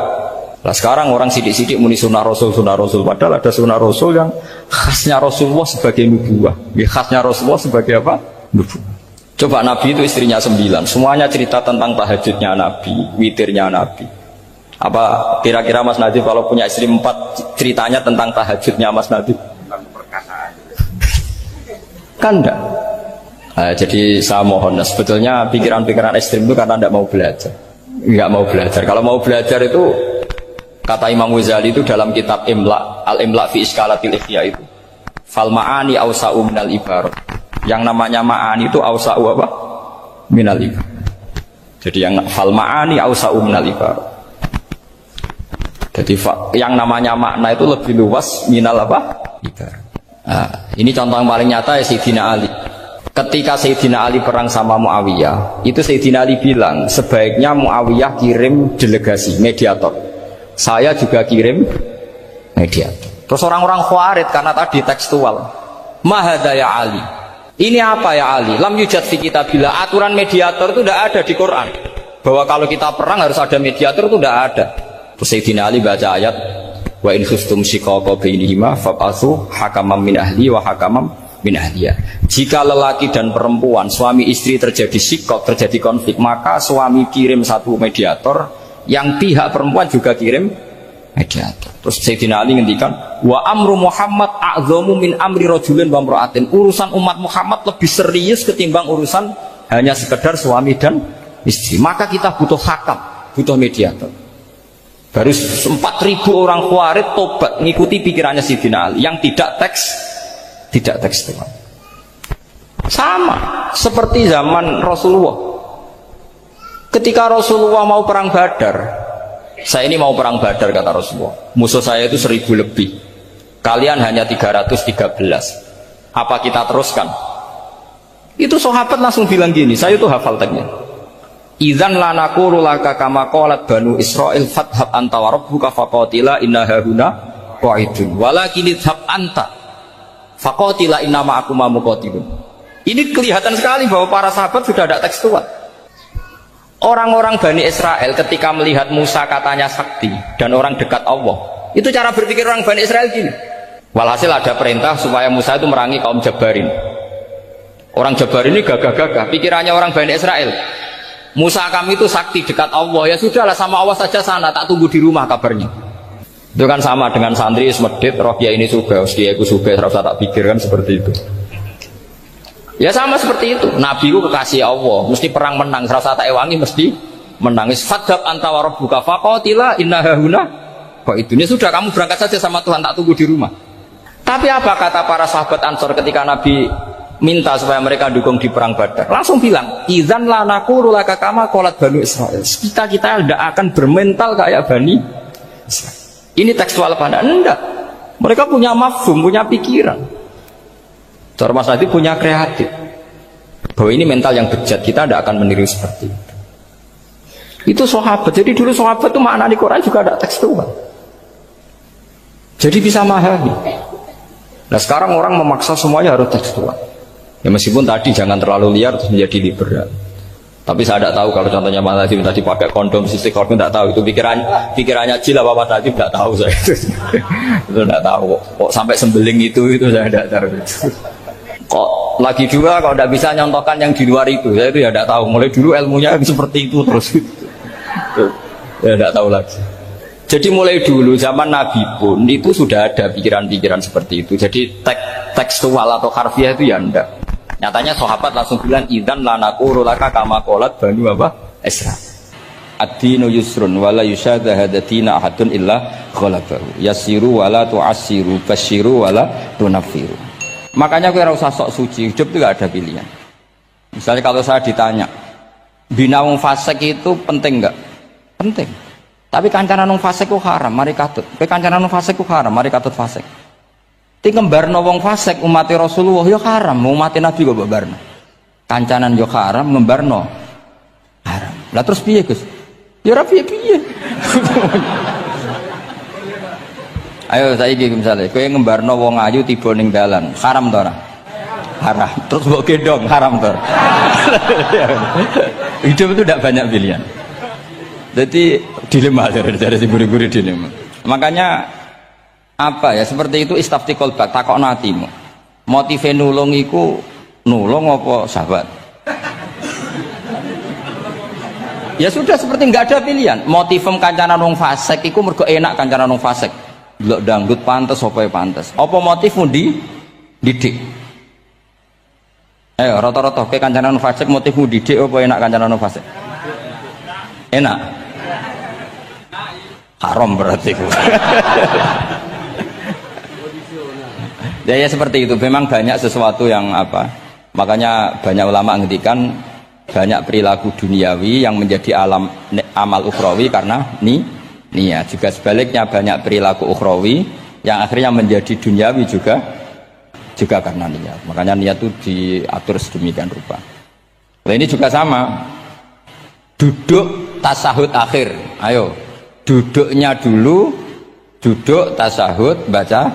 Speaker 1: Nah sekarang orang sidik-sidik muni sunnah Rasul, padahal ada sunnah Rasul yang khasnya Rasulullah sebagai nubuwah. Ya, khasnya Rasulullah sebagai apa? Nubuwah. Coba Nabi itu istrinya 9, semuanya cerita tentang tahajudnya Nabi, witirnya Nabi. Apa kira-kira Mas Nadif kalau punya istri 4 ceritanya tentang tahajudnya Mas Nadif? Kan enggak. Nah, jadi saya mohon, sebetulnya pikiran-pikiran ekstrim itu karena enggak mau belajar. Enggak mau belajar. Kalau mau belajar itu kata Imam Ghazali itu dalam kitab Imla, Al-Imla fi Iskalatil Ikhya itu. Fal ma'ani awsa'u minal ibarat. Yang namanya ma'ani itu awsa'u apa? Minal ibarat. Jadi yang fal ma'ani awsa'u minal ibarat. Jadi yang namanya makna itu lebih luas minal apa? Ibarat. Nah, ini contoh yang paling nyata ya Sayyidina Ali. Ketika Sayyidina Ali perang sama Muawiyah, itu Sayyidina Ali bilang sebaiknya Muawiyah kirim delegasi mediator. Saya juga kirim mediator. Terus orang-orang khawarid karena tadi tekstual. Mahadha ya Ali. Ini apa ya Ali? Lam yujad fi kitabillah. Aturan mediator itu tidak ada di Quran. Bahwa kalau kita perang harus ada mediator itu tidak ada. Terus Sayyidina Ali baca ayat Wa in khiftum shiqaqa bainihima fab'atsu hakaman min ahli wa hakaman min ahliya. Jika lelaki dan perempuan, suami istri terjadi shiqaq, terjadi konflik, maka suami kirim satu mediator, yang pihak perempuan juga kirim mediator. Terus Sayyidina Ali ngendikan, wa amru Muhammad a'dhamu min amri rajulin wa imra'atin. Urusan umat Muhammad lebih serius ketimbang urusan hanya sekedar suami dan istri. Maka kita butuh hakam, butuh mediator. Baru 4.000 orang Khawarij tobat ngikuti pikirannya Sayyidina Ali yang tidak tekstual. Sama seperti zaman Rasulullah. Ketika Rasulullah mau perang Badar, saya ini mau perang Badar kata Rasulullah, musuh saya itu 1.000 lebih, kalian hanya 313, apa kita teruskan? Itu sahabat langsung bilang gini, saya itu hafal teksnya, idzan la naqulu laka kama qalat banu Israil fathab anta wa rabbuka faqatila inna hahuna qa'idun walakin idhab anta faqatila inna ma'akum muqatilun. Ini kelihatan sekali bahwa para sahabat sudah ada tekstual. Orang-orang Bani Israel ketika melihat Musa katanya sakti dan orang dekat Allah, itu cara berpikir orang Bani Israel gini. Walhasil ada perintah supaya Musa itu merangi kaum Jabarin. Orang Jabarin ini gagah-gagah, pikirannya orang Bani Israel, Musa kami itu sakti dekat Allah, ya sudahlah sama Allah saja sana, tak tunggu di rumah kabarnya. Itu kan sama dengan santri semedit, roh kiai ini suga, kiai ku suga, serasa tak pikir kan seperti itu. Ya sama seperti itu. Nabi ku kekasih Allah, mesti perang menang, serasa tak ewangi mesti menangis. Fadhab anta wa rabbuka faqatila inna hahuna qa'idun. Ya sudah, kamu berangkat saja sama Tuhan, tak tunggu di rumah. Tapi apa kata para sahabat Ansor ketika Nabi minta supaya mereka dukung di perang Badar? Langsung bilang, idzan la naqulu laka kama qalat banu Israil. Kita tidak akan bermental kayak Bani Israil. Ini tekstual pada enggak. Mereka punya mafhum, punya pikiran. Cara Mas Adi punya kreatif. Bahwa ini mental yang bejat, kita tidak akan meniru seperti itu. Itu sahabat. Jadi dulu sahabat itu makna di Quran juga ada tekstual. Jadi bisa memahami. Nah sekarang orang memaksa semuanya harus tekstual. Ya meskipun tadi jangan terlalu liar terus menjadi liberal. Tapi saya tidak tahu kalau contohnya Mas Adi tadi pakai kondom, sistem kondom tidak tahu itu pikirannya Jil apa Mas Adi tidak tahu saya. Itu tidak tahu. Kok sampai sembeling itu saya tidak tahu. Kok lagi juga kalau tidak bisa nyontohkan yang di luar itu, saya itu ya tidak tahu. Mulai dulu ilmunya seperti itu terus, ya tidak tahu lagi. Jadi mulai dulu zaman Nabi pun itu sudah ada pikiran-pikiran seperti itu. Jadi tekstual atau harfiah itu ya enggak. Nyatanya sahabat langsung bilang idzan la naqulu laka kama qalat banu Isra. Ad-dinu yusrun wala yusyadda hadatina ahadun illa ghalabahu. Yasiru wala tu'assiru basyiru wala tunaffiru. Makanya kita usah sok suci, hidup itu gak ada pilihan. Misalnya kalau saya ditanya, bina wong fasik itu penting enggak? Penting. Tapi kancanan wong fasik ku haram, mari katut. Kowe kancanan wong fasik ku haram, mari katut fasik. Ti ngembarno wong fasik umat Rasulullah ya haram, umat Nabi kok mbarno. Kancanan yo haram, ngembarno haram. Lah terus piye, Gus? Ya ora piye-piye. Ayo saiki misalnya kowe ngembarno wong ayu tiba ning dalan, haram to ora? Haram. Terus mbok gendong, haram to. Hidup itu tidak banyak pilihan. Jadi dilema dari guru-guru dilema. Makanya apa ya seperti itu istafti qalbak, takokno atimu. Motive nulung iku nulung apa sahabat? Ya sudah seperti nggak ada pilihan. Motivem kancanan wong fasik iku mergo enak kancanan wong fasik. Delok dangdut pantes apa ya pantes. Apa motifmu didik? Ayo rata-rata ke kancanan fasik motifmu didik apa enak kancanan fasik? Enak. Haram berarti. Ya seperti itu. Memang banyak sesuatu yang apa? Makanya banyak ulama ngendikan banyak perilaku duniawi yang menjadi amal ukhrawi karena niat. Juga sebaliknya banyak perilaku ukhrawi yang akhirnya menjadi duniawi juga karena niat. Makanya niat itu diatur sedemikian rupa. Nah ini juga sama. Duduk tasahud akhir. Ayo, duduknya dulu, duduk tasahud baca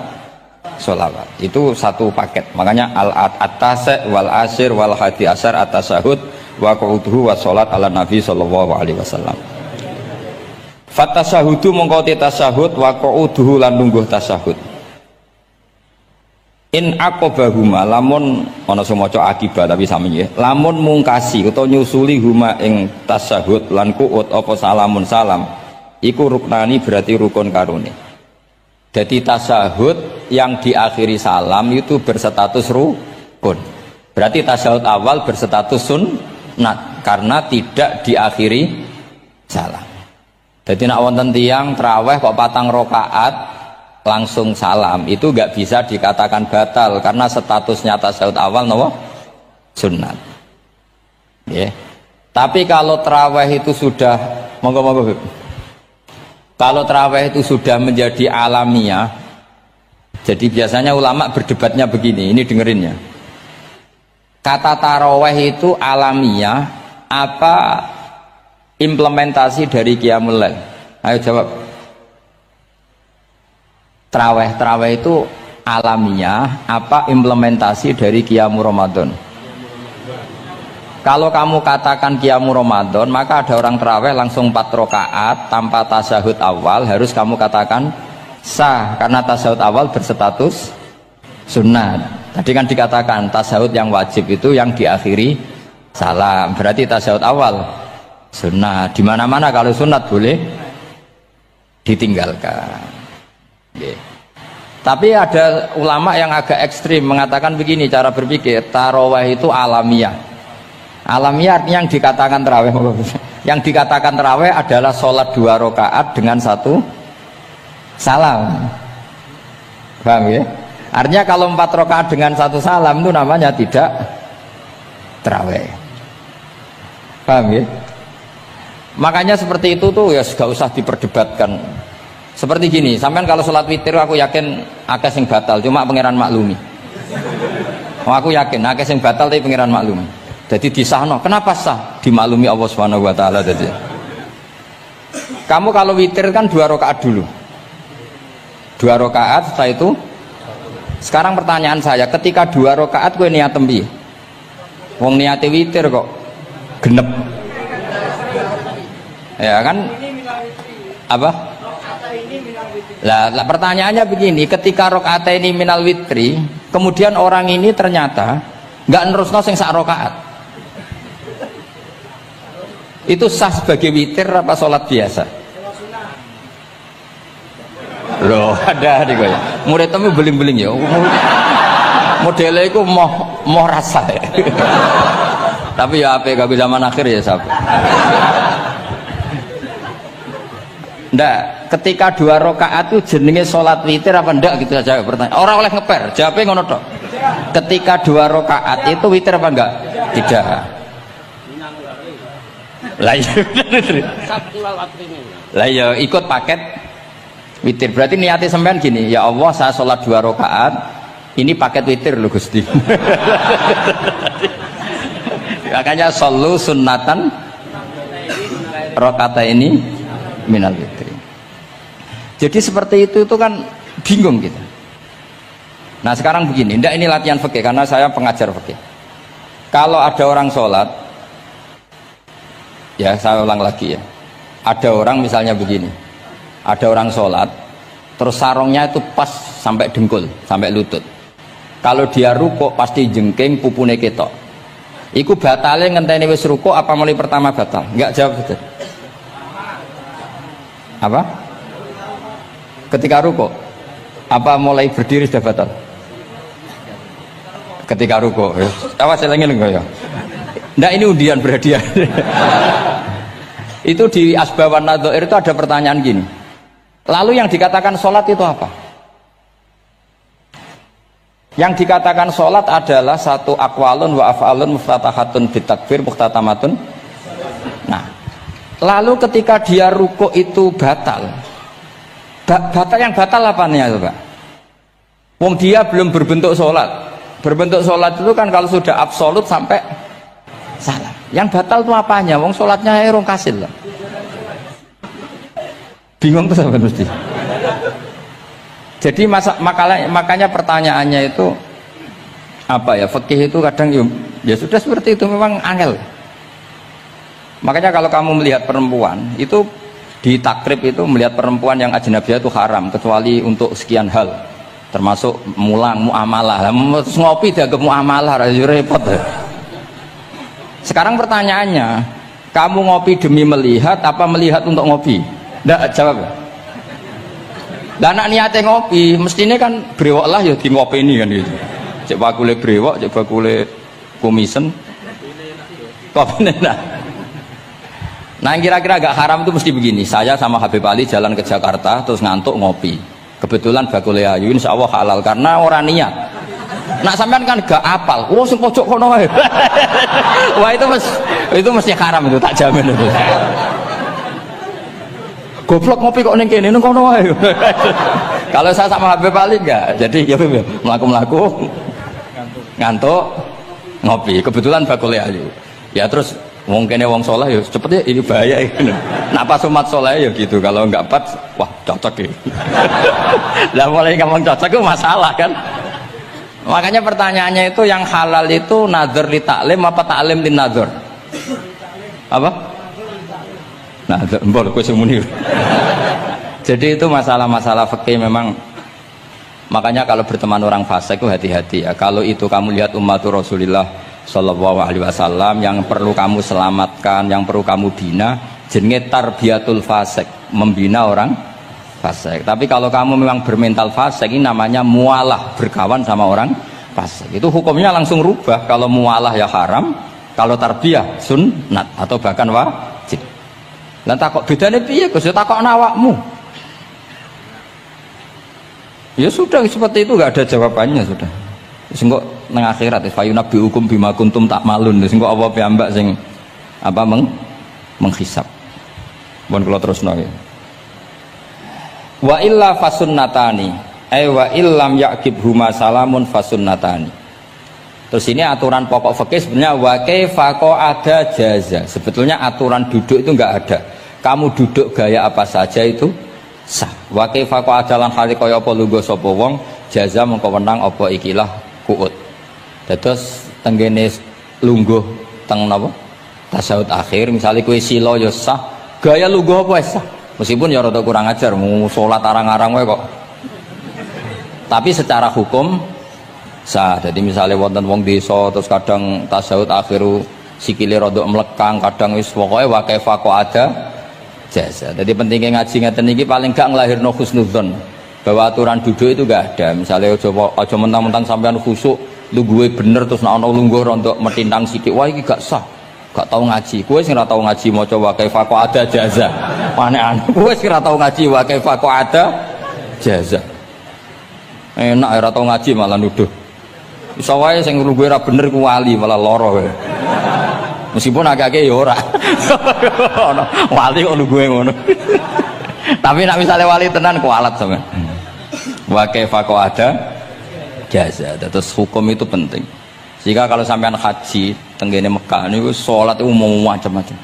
Speaker 1: sholawat. Itu satu paket. Makanya al-atasek wal asir wal hadi asar atasahud wa qu'uduhu wa sholat ala nabi sallallahu alaihi wasallam. Fatasyahudu mongko te tasyahud wa qu'uduhu lan lungguh tasyahud. In aqobahuma lamun ana sing maca akibat tapi sami nggih. Lamun mungkasi utawa nyusuli huma ing tasyahud lan qu'ud apa salamun salam iku ruknani berarti rukun karone. Jadi tasyahud yang diakhiri salam itu berstatus rukun. Berarti tasyahud awal berstatus sunnat karena tidak diakhiri salam. Jadi nak wonten tiyang traweh kok 4 rakaat langsung salam itu nggak bisa dikatakan batal karena statusnya tasyahud awal nopo sunnat. Yeah. Tapi kalau traweh itu sudah monggo kalau traweh itu sudah menjadi alamiah, jadi biasanya ulama berdebatnya begini, ini dengerinnya. Kata taraweh itu alamiah apa implementasi dari Qiyamul Lail? Ayo jawab. Traweh itu alamiah apa implementasi dari Qiyamul Ramadan? Kalau kamu katakan Qiyamul Ramadan, maka ada orang traweh langsung 4 rakaat tanpa tasyahud awal, harus kamu katakan sah karena tasyahud awal berstatus sunnat. Tadi kan dikatakan tasyahud yang wajib itu yang diakhiri salam, berarti tasyahud awal sunnat. Di mana-mana kalau sunat boleh ditinggalkan. Yeah. Tapi ada ulama yang agak ekstrim mengatakan begini cara berpikir, tarawih itu alamiah. Alamiah artinya yang dikatakan tarawih, yang dikatakan tarawih adalah sholat 2 rakaat dengan 1 salam. Paham ya? Artinya kalau 4 rakaat dengan 1 salam itu namanya tidak tarawih. Paham ya? Makanya seperti itu tuh ya gak usah diperdebatkan. Seperti gini, sampean kalau sholat witir aku yakin akeh sing batal, cuma pangeran maklumi. Aku yakin akeh sing batal tapi pangeran maklumi. Jadi disahno, kenapa sah? Dimaklumi Allah Subhanahu wa taala tadi. Kamu kalau witir kan 2 rakaat dulu. 2 rakaat setelah itu. Sekarang pertanyaan saya, ketika 2 rakaat kowe niat tembi. Wong niate witir kok genep. Ya kan? Apa? Lah pertanyaannya begini, ketika rakaat ini minal witri, kemudian orang ini ternyata nggak nerusno sing sak rakaat, itu sah sebagai witir apa sholat biasa? Loh ada nih ya, murid temu beling-beling ya, modelnya itu mau rasa ya. Tapi ya apa gak zaman akhir ya sahabat. Ndak, ketika 2 rakaat itu jenenge sholat witir apa ndak gitu saja pertanyaan. Orang oleh ngeper, jawabnya ngono tok. Ketika 2 rakaat itu witir apa enggak? Tidak. Lah ya ikut paket witir. Berarti niatnya sampean gini, ya Allah saya sholat 2 rakaat, ini paket witir loh Gusti. Makanya shollu sunnatan rakaat ini minal witri. Jadi seperti itu kan bingung kita. Nah sekarang begini, ndak ini latihan fikih karena saya pengajar fikih. Kalau ada orang sholat, ya saya ulang lagi ya. Ada orang misalnya begini, ada orang sholat, terus sarungnya itu pas sampai dengkul, sampai lutut. Kalau dia rukuk pasti jengking pupune ketok. Iku batale ngenteni wis rukuk apa mulai pertama batal? Enggak jawab betul. Apa? Ketika rukuk apa mulai berdiri sudah batal? Ketika rukuk ya. Awas elengin enggak ya? Ndak ini undian berhadiah. Itu di Asbawan Nadhair itu ada pertanyaan gini. Lalu yang dikatakan sholat itu apa? Yang dikatakan sholat adalah satu aqwalun wa af'alun muftatahatun bitakbir muhtatamatun. Nah, lalu ketika dia rukuk itu batal. Batal yang batal apanya coba? Wong dia belum berbentuk sholat. Berbentuk sholat itu kan kalau sudah absolut sampai salah. Yang batal itu apanya? Wong sholatnya erong kasil lah. Bingung tuh sampai mesti. Jadi makanya pertanyaannya itu apa ya? Fikih itu kadang ya sudah seperti itu memang angel. Makanya kalau kamu melihat perempuan itu Di takrib itu melihat perempuan yang ajnabiyah itu haram kecuali untuk sekian hal, termasuk mulang muamalah. Terus ngopi dianggap muamalah, repot. Sekarang pertanyaannya, kamu ngopi demi melihat apa melihat untuk ngopi? Nggak jawab. Lah anak niatnya ngopi, mestinya kan brewok lah ya di ngopi ini kan gitu. Cek bakule brewok, cek bakule kumisen. Kopi enak. Nah yang kira-kira agak haram itu mesti begini. Saya sama Habib Ali jalan ke Jakarta terus ngantuk ngopi. Kebetulan bakule ayu insya Allah halal karena orang niat. Nak sampean kan gak apal. Oh sing pojok kono wae. Wah itu mesti haram itu, tak jamin itu. Goblok ngopi kok ning kene ning kono wae. Kalau saya sama Habib Ali enggak. Jadi ya mlaku-mlaku ngantuk ngopi. Kebetulan bakule ayu. Ya terus mungkin wong soleh ya cepet ya ini bahaya ini. Nak pas umat soleh ya gitu, kalau nggak pas wah cocok ya. Lah mulai ngomong cocok itu masalah kan. Makanya pertanyaannya itu yang halal itu nazar li taklim apa taklim li nazar? Apa? Nazar mbol kowe sing muni. Jadi itu masalah-masalah fikih memang. Makanya kalau berteman orang fasik itu hati-hati ya. Kalau itu kamu lihat umatur Rasulullah Sallallahu Alaihi Wasallam yang perlu kamu selamatkan, yang perlu kamu bina, jenenge tarbiyatul fasik, membina orang fasik. Tapi kalau kamu memang bermental fasik, ini namanya mualah, berkawan sama orang fasik. Itu hukumnya langsung rubah. Kalau mualah ya haram, kalau tarbiyah sunnat atau bahkan wajib. Lan takok bedane piye? Gus takok awakmu. Ya sudah seperti itu, nggak ada jawabannya sudah. Sing kok nang akhirat fayunabbi hukum bima kuntum tak malun. Sing kok apa piyambak sing apa menghisab. Mun kula terusno ya. Wa illa fasunnatani. Wa illam yaqib huma salamun fasunnatani. Terus ini aturan pokok fikih sebenarnya wa kaifa ada jaza. Sebetulnya aturan duduk itu enggak ada. Kamu duduk gaya apa saja itu sah. Wa kaifa ada lan hale kaya apa lungguh sapa wong jaza mengko wenang apa ikilah kuut. Terus tenggene lungguh teng napa? Tasawuf akhir misalnya kue silo ya sah, gaya lungguh apa sah? Meskipun ya rada kurang ajar, mau sholat arang-arang wae kok. Tapi secara hukum sah. Jadi misalnya wonten wong desa terus kadang tasawuf akhiru sikile rada mlekang, kadang wis pokoke wa kaifa ada jasa. Jadi pentingnya ngaji ngeten iki paling gak nglahirno husnudzon. Bahwa aturan duduk itu gak ada. Misalnya aja mentang-mentang sampean khusuk lungguhe bener terus nek ana lungguh rontok metintang sithik, wah iki gak sah. Gak tau ngaji. Kowe sing ora tau ngaji maca wa kaifa ada jaza. Aneh-aneh. Kowe sing ora tau ngaji wa kaifa ada jaza. Enak ora tau ngaji malah nuduh. Iso wae sing lungguhe ora bener ku wali malah lara kowe. Meskipun agak-agak ya ora. Wali kok lungguhe ngono. Tapi nek misale wali tenan kualat sampean. Wa kaifa ada jaza. Terus hukum itu penting. Jika kalau sampean haji tenggene Mekah niku salat itu umum macam-macam.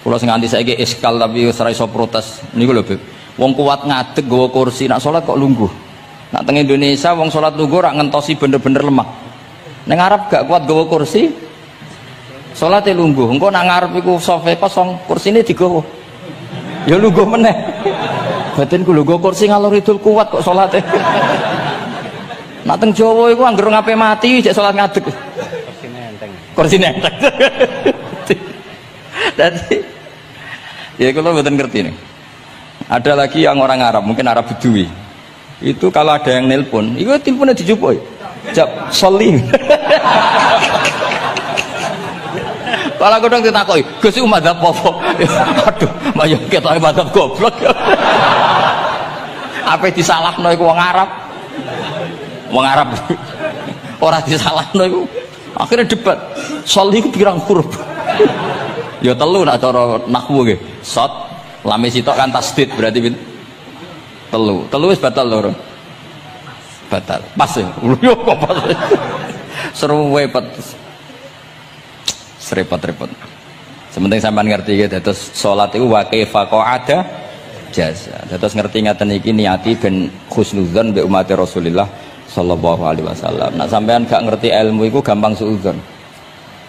Speaker 1: Kula sing nganti saiki iskal tapi wis ora iso protes niku lho, Beb. Wong kuat ngadeg nggawa kursi nak salat kok lungguh. Nak teng Indonesia wong salat lungguh ora ngentosi bener-bener lemah. Ning Arab gak kuat nggawa kursi. Salate lungguh. Engko nak ngarep iku sofa kosong, kursine digawa. Ya lungguh meneh. Batinku lho nggawa kursi ngalor idul kuat kok salate. Nak teng Jawa iku anggere ngape mati cek salat ngadeg. Kursine enteng. Dadi ya kula mboten ngerti nih. Ada lagi yang orang Arab, mungkin Arab Bedui. Itu kalau ada yang nelpon, itu teleponnya dijupuk. Jap soli. Kalau aku dong ditakoki, Gus iku madzhab apa? Aduh, mayo ketoke madzhab goblok. Apa disalahno iku wong Arab? Wong Arab ora disalahno iku. Akhirnya debat. Sholih iku pirang huruf? Ya telu nak cara nahwu nggih. Shad, lame sitok kan tasdid berarti telu. Telu wis batal lho. Batal. Pas ya. Yo kok pas. Seru wepet. Serepot-repot. Sementing sampean ngerti ya terus salat iku wa kaifa ada jasa. Terus ngerti ngaten iki niati ben husnudzon mbek umat Rasulullah sallallahu alaihi wasallam. Nak sampean gak ngerti ilmu iku gampang suudzon.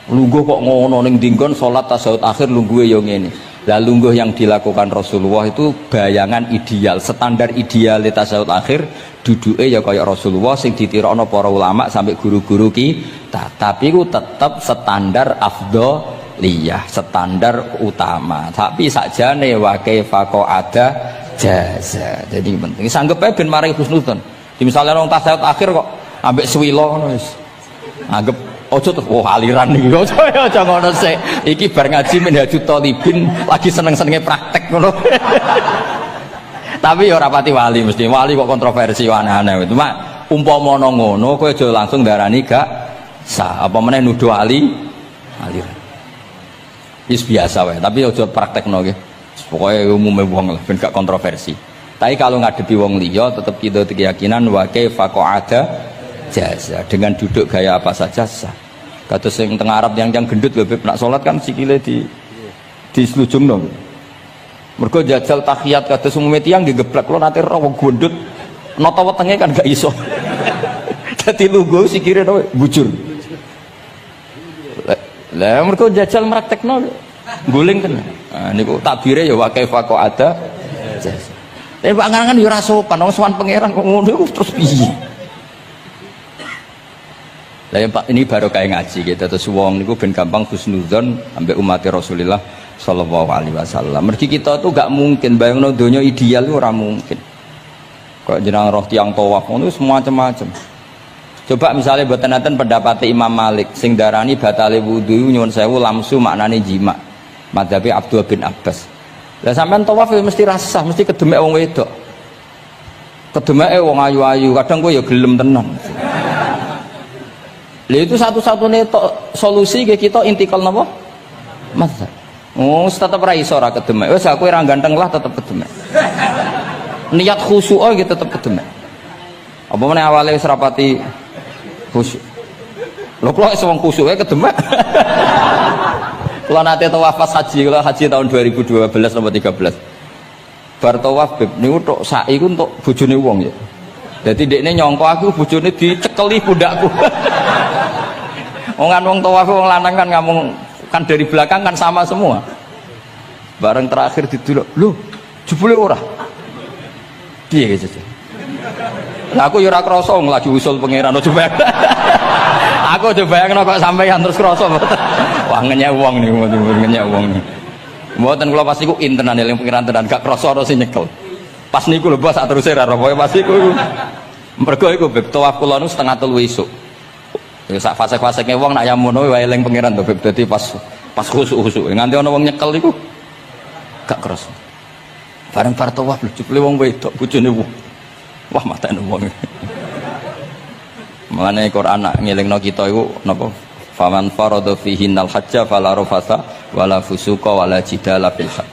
Speaker 1: Lungguh kok ngono ning dinggon salat tasawuf akhir lungguhe yo ngene. Lah lungguh yang dilakukan Rasulullah itu bayangan ideal, standar ideal tasawuf akhir duduke ya kaya Rasulullah sing ditirokno para ulama sampai guru-guru kita. Tapi ku tetap standar afdhaliyah, standar utama. Tapi sakjane wa kaifa ada jaza. Jadi penting sanggep ae ben mari husnudzon. Di misalnya wong tasawuf akhir kok ambek swilo ngono wis. Anggap ojo terus aliran iki. Ojo ngono sik. Iki bar ngaji Minhajut Thalibin lagi seneng-senenge praktek ngono. Tapi ya ora pati wali mesti. Wali kok kontroversi aneh-aneh. Cuma umpama ngono kowe aja langsung darani gak sah. Apa meneh nuduh aliran. Wis biasa wae, tapi aja praktekno nggih. Pokoke umume wong lah ben gak kontroversi. Tapi kalau ngadepi wong liya tetap kita keyakinan wa kaifa ada jaza dengan duduk gaya apa saja sah. Kados sing teng Arab yang gendut lho Beb nak salat kan sikile di slujungno. Mergo jajal tahiyat kados umume tiyang nggih geblek kula nate ora wong gendut nata wetenge kan gak iso. Dadi lungguh sikire bujur. Lah mergo jajal praktekno guling tenan. Nah niku takbire ya wa kaifa ada jaza. Tapi Pak Ngangan ya ora sopan, wong sowan pangeran kok ngono iku terus piye? Lah ya Pak ini baru kayak ngaji gitu terus wong niku ben gampang husnudzon ambek umat Rasulullah sallallahu alaihi wasallam. Mergi kita tuh gak mungkin bayangno donya ideal itu ora mungkin. Kok jeneng roh tiyang tawaf ngono semua macam-macam. Coba misalnya mboten enten pendapat Imam Malik sing darani batale wudu nyuwun sewu lamsu maknane jima. Madzhabe Abdul bin Abbas. Lah sampean tawaf mesti rasah, mesti kedemek wong wedok. Kedemeke wong ayu-ayu, kadang kowe ya gelem tenan. Lha itu satu-satunya solusi ke kita intikal napa? Madzhab. Oh, tetep ra iso ora kedemek. Wis aku ora ganteng lah tetep kedemek. Niat khusyuk gitu tetep kedemek. Apa meneh awale wis rapati khusyuk. Lho kok wis wong khusyuke kedemek. Kalau nanti tawaf pas haji, kalau haji tahun 2012 nomor 13 bar tawaf beb niku tok sa'i ku untuk bojone wong ya. Dadi dekne nyangka aku bojone dicekeli pundakku. Wong tawaf wong lanang kan ngomong kan dari belakang kan sama semua. Bareng terakhir didelok, lho jebule ora. Piye gitu. Lah aku ya ora krasa lagi usul pangeran coba. Aku coba bayangno kok sampeyan terus krasa mboten. Wah ngenyek wong niku ngenyek wong niku. Mboten kula pas niku intenan eling pangeran tenan gak krasa ora sing nyekel. Pas niku lho bos sak teruse ra pokoke pas niku. Mergo iku beb tawaf kula niku setengah 3 esuk. Ya sak fase-fasene wong nak yamono wae eling pangeran to beb dadi pas khusuk-khusuk. Nganti ana wong nyekel iku gak krasa. Bareng bar tawaf lho jebule wong wedok bojone wong. Wah matane wong. Mulane Quran nak ngelingno kita iku napa? Faman farada fihinnal hajja fala rafasa wala fusuqa wala jidala fil hajj.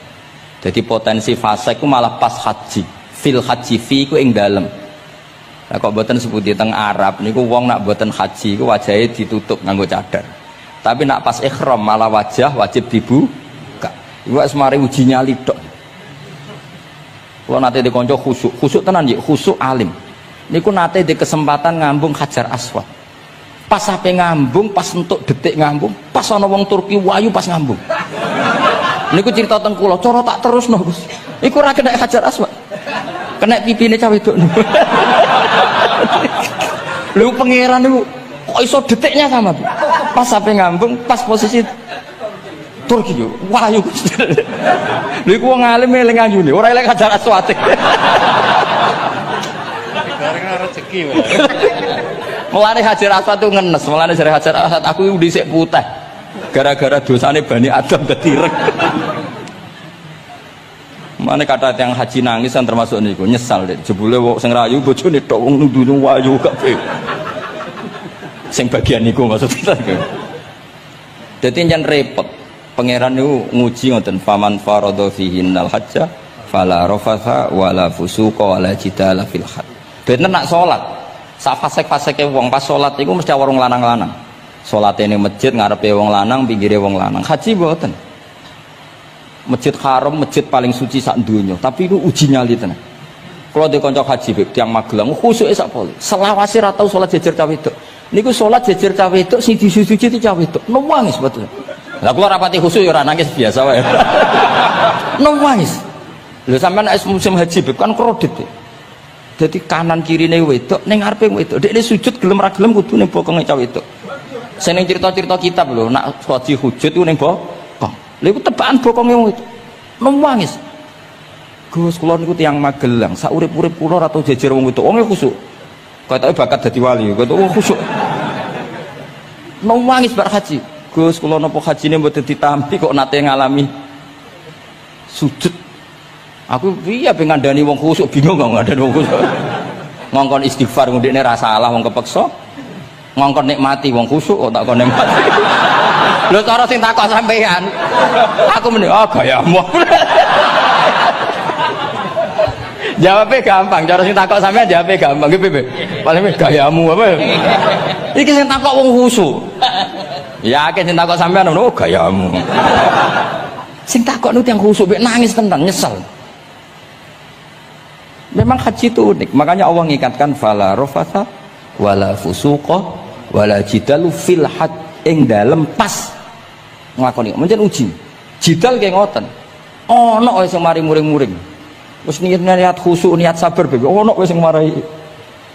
Speaker 1: Jadi potensi fase ku malah pas haji. Fil haji fi ku ing dalem. Lah kok mboten sebuti teng Arab niku wong nak mboten haji ku wajahe ditutup nganggo cadar. Tapi nak pas ihram malah wajah wajib dibuka. Iku wis mari uji nyali tok. Kalau nate dikonco khusuk tenan ya khusuk alim. Niku nate di kesempatan ngambung Hajar Aswad. Pas sampai ngambung, pas entuk detik ngambung, pas ana wong Turki wayu pas ngambung. Niku cerita teng kula, cara tak terusno Gus. Iku ora kena Hajar Aswad. Kena pipine cah wedok niku. Lho pangeran niku kok iso detiknya sama. Pas sampai ngambung, pas posisi Turki yo wayu Gus. Lha iku wong alim eling ayune, ora eling Hajar Aswad. Rezeki wae. Mulane Hajar Aswad itu ngenes, mulane jare Hajar Aswad aku iku dhisik putih. Gara-gara dosane Bani Adam dadi ireng. Mulane kata yang haji nangis kan termasuk niku, nyesal deh. Jebule wong sing rayu bojone tok wong nundune wayu kabeh. Sing bagian niku maksudnya. Dadi nyen repot. Pangeran niku nguji ngoten faman farada fihinnal hajja fala rafatha wala fusuqa wala jidala fil hajj. Bener nak salat. Sak fasek-faseke wong pas salat iku mesti warung lanang-lanang. Salate ning masjid ngarepe wong lanang, pinggire wong lanang. Haji mboten. Masjid Haram, masjid paling suci sak donya, tapi itu uji nyali tenan. Kalau di kanca haji beb tiyang Magelang khusuke sak poli. Selawase ra tau salat jejer cah wedok. Niku salat jejer cah wedok sing disujudi cah wedok. Nangis betul. Lah kula rapati khusyuk ya ora nangis biasa wae. Nangis. Lho sampean musim haji kan kredit. Jadi kanan kirine wedok ning ngarepe wedok. Dekne sujud gelem ra gelem kudu ning bokonge cah wedok. Sing ning cerita-cerita kitab lho, nak haji hujud ku ning bokong. Lha iku tebakan bokonge wedok. Nangis. Gus kula niku tiyang Magelang, sak urip-urip kula ora tau jejer wong wedok. Wong khusyuk. Katoke bakat dadi wali, katoke wong khusyuk. Nangis bar haji. Gus kula napa hajine mboten ditampi kok nate ngalami sujud. Aku piye ben ngandani wong khusyuk bingung kok ngandani wong khusyuk. Ngongkon istighfar ngundine ra salah wong kepeksa. Ngongkon nikmati wong khusyuk kok tak kon nikmati. Lho cara sing takok sampean. Aku meni gayamu. Jawabnya gampang, cara sing takok sampean jawabnya gampang. Nggih piye? Paling gayamu apa? Iki sing takok wong khusyuk. Yakin sing takok sampean ngono gayamu. Sing takok nu tiyang khusyuk mek nangis tenan nyesel. Memang haji itu unik, makanya Allah ngikatkan fala rafatha wala fusuqa wala jidalu fil hajj ing dalem pas nglakoni. Mencen uji. Jidal kaya ngoten. Ana sing mari muring-muring. Wis niat khusyuk, niat sabar bebe. Ana wis sing mari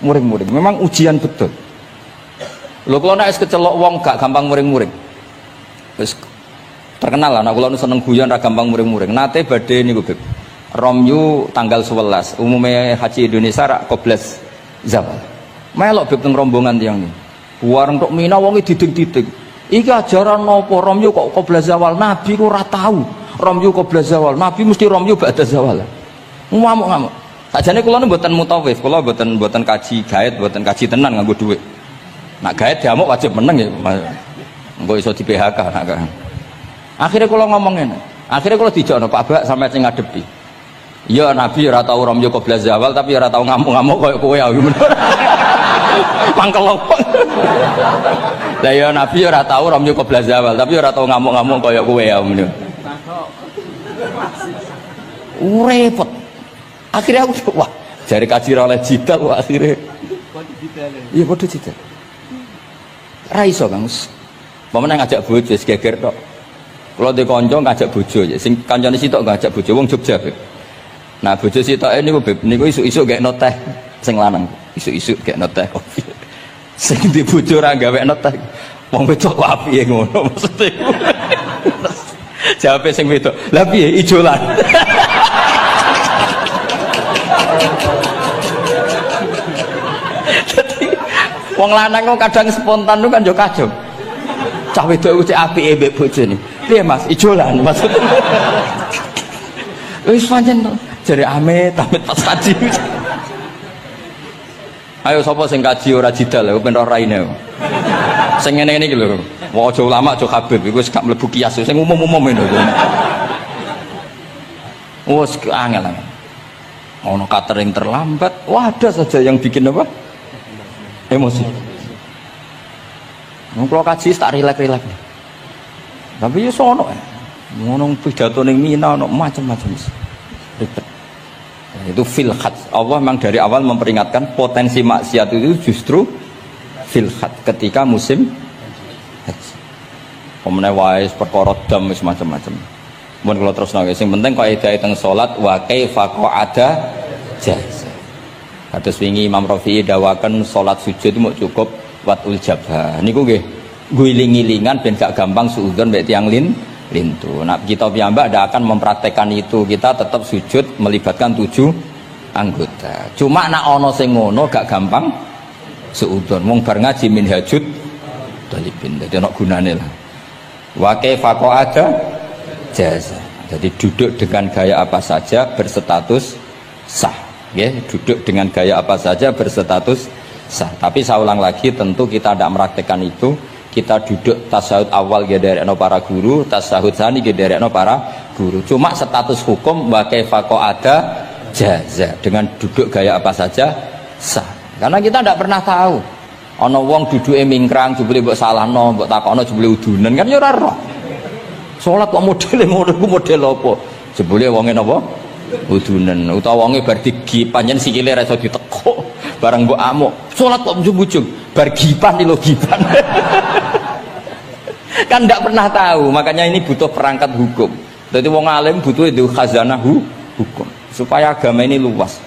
Speaker 1: muring-muring. Memang ujian betul. Lho kula nek wis kecelok wong gak gampang muring-muring. Wis terkenal lah nek kula seneng guyon ra gampang muring-muring. Nate badhe niku Beb. Romyu tanggal 11 umumnya haji Indonesia rak koblas zawal melok beb teng rombongan tiyang iki wareng tok Mina wonge diding-diding iki ajaran napa Romyu kok koblas zawal nabi ku ora tau Romyu koblas zawal nabi mesti Romyu ba'da zawal ngamuk-ngamuk sakjane kula mboten mutawif kula mboten kaji gaet mboten kaji tenan nganggo dhuwit nak gaet diamuk wajib meneng ya engko iso di PHK akhirnya kula ngomong ngene akhirnya kula dijakno Pak Bak sampe sing ngadepi. Ya Nabi ora tau Romyo koblas zawal tapi ora tau ngamuk-ngamuk koyo kowe ya. Mangkel opo. Lah ya Nabi ora tau Romyo koblas zawal tapi ora tau ngamuk-ngamuk koyo kowe ya. Repot. Akhirnya aku wah, jare kaji oleh jidal wah akhirnya. Iya padha jidal. Ra iso Kang. Pamane ngajak bojo wis geger tok. Kula de kanca ngajak bojo ya sing kancane sitok ngajak bojo wong Jogja. Nah bojo sitoke niku Beb niku isuk-isuk gekno teh sing lanang. Isuk-isuk gekno teh kopi. Sing di bojo ora gawekno teh. Wong wedok apike ngono maksude. Jawabe sing wedok, "Lah piye ijolan?" Dadi wong lanang kok kadang spontan lu kan yo kacau. Cah wedok cek apike mbek bojone. Piye Mas, ijolan maksudnya. Wis pancen jare amit pas kaji. Ayo sapa sing kaji ora jidal lho ben ora raine. Sing ngene-ngene iki lho. Wong aja ulama aja Habib iku wis gak mlebu kias sing umum-umum ngono. Wes angel. Ono catering terlambat, wah ada saja yang bikin apa? Emosi. Kalau kaji tak rilek-rilek. Tapi ya sono ngono pidato ning Mina ono macam-macam. Ribet. Itu fil hajj. Allah memang dari awal memperingatkan potensi maksiat itu justru fil hajj ketika musim haji. Pemene wae perkara dam wis macam-macam. Mun kula terusno sing penting kok edae teng salat wa kaifa qa'ada jaz. Kados wingi Imam Rafi'i dawaken salat sujud itu cukup watul jabah. Niku nggih guling-gilingan ben gak gampang suudzon mbek tiyang lintu. Nah kita piyambak tidak akan mempraktekkan itu, kita tetap sujud melibatkan 7 anggota. Cuma nak ono sing ngono gak gampang suudzon. Wong bar ngaji minhajud talibin. Dadi ono gunane lah. Wa kaifa qa'ada jaz. Jadi duduk dengan gaya apa saja berstatus sah. Nggih, duduk dengan gaya apa saja berstatus sah. Tapi saya ulang lagi tentu kita tidak mempraktekkan itu. Kita duduk tasawuf awal gederekno para guru, tasawuf sani gederekno para guru. Cuma status hukum wa kaifa qa'ada jaza dengan duduk gaya apa saja sah. Karena kita tidak pernah tahu. Ana wong duduke mingkrang jebule mbok salahno, mbok takokno jebule udunen kan ya ora roh. Salat kok modele ngono ku model apa? Jebule wonge napa? Udunen. Utawa wonge bar digi panjen sikile ra iso ditekuk. Barang mbok amuk, salat kok ujug-ujug bar gipan lho gipan. Kan tidak pernah tahu, makanya ini butuh perangkat hukum. Jadi wong alim butuh itu khazanah hukum supaya agama ini luas.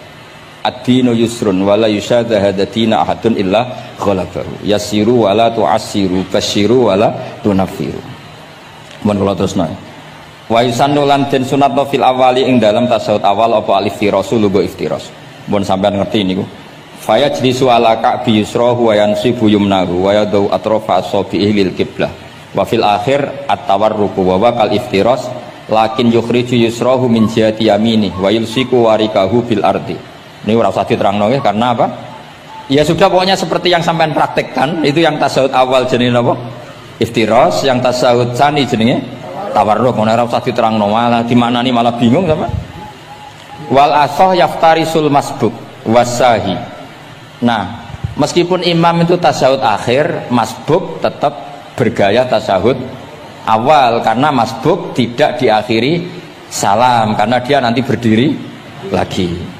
Speaker 1: Ad-dinu yusrun wala yusyadahadatina ahadun illa ghalabahu. Yasiru wala tu'assiru, basyiru wala tunafiru. Mun kula terusno. Wa yusannu lan den sunatno fil awali ing dalam tasawuf awal apa al-iftirasu lugo iftiras. Mun sampean ngerti niku. Faya jlisu ala ka'bi yusrahu wa yansibu yumnahu wa yadau atrafa asabihi lil qiblah. Wa fil akhir at-tawarruku wa kal iftiras lakin yukhriju yusrahu min jihati yamini wa yulsiku warikahu bil ardi. Ini ora usah diterangno ya, karena apa? Ya sudah, pokoknya seperti yang sampean praktekkan, itu yang tasawuf awal jenenge apa? Iftiras, yang tasawuf tsani jenenge tawarruk. Ora usah diterangno, malah dimaknani malah bingung sama. Wal asah yaftarisul masbuk wasahi. Nah, meskipun imam itu tasawuf akhir, masbuk tetap bergaya tasawuf awal karena masbuk tidak diakhiri salam karena dia nanti berdiri lagi.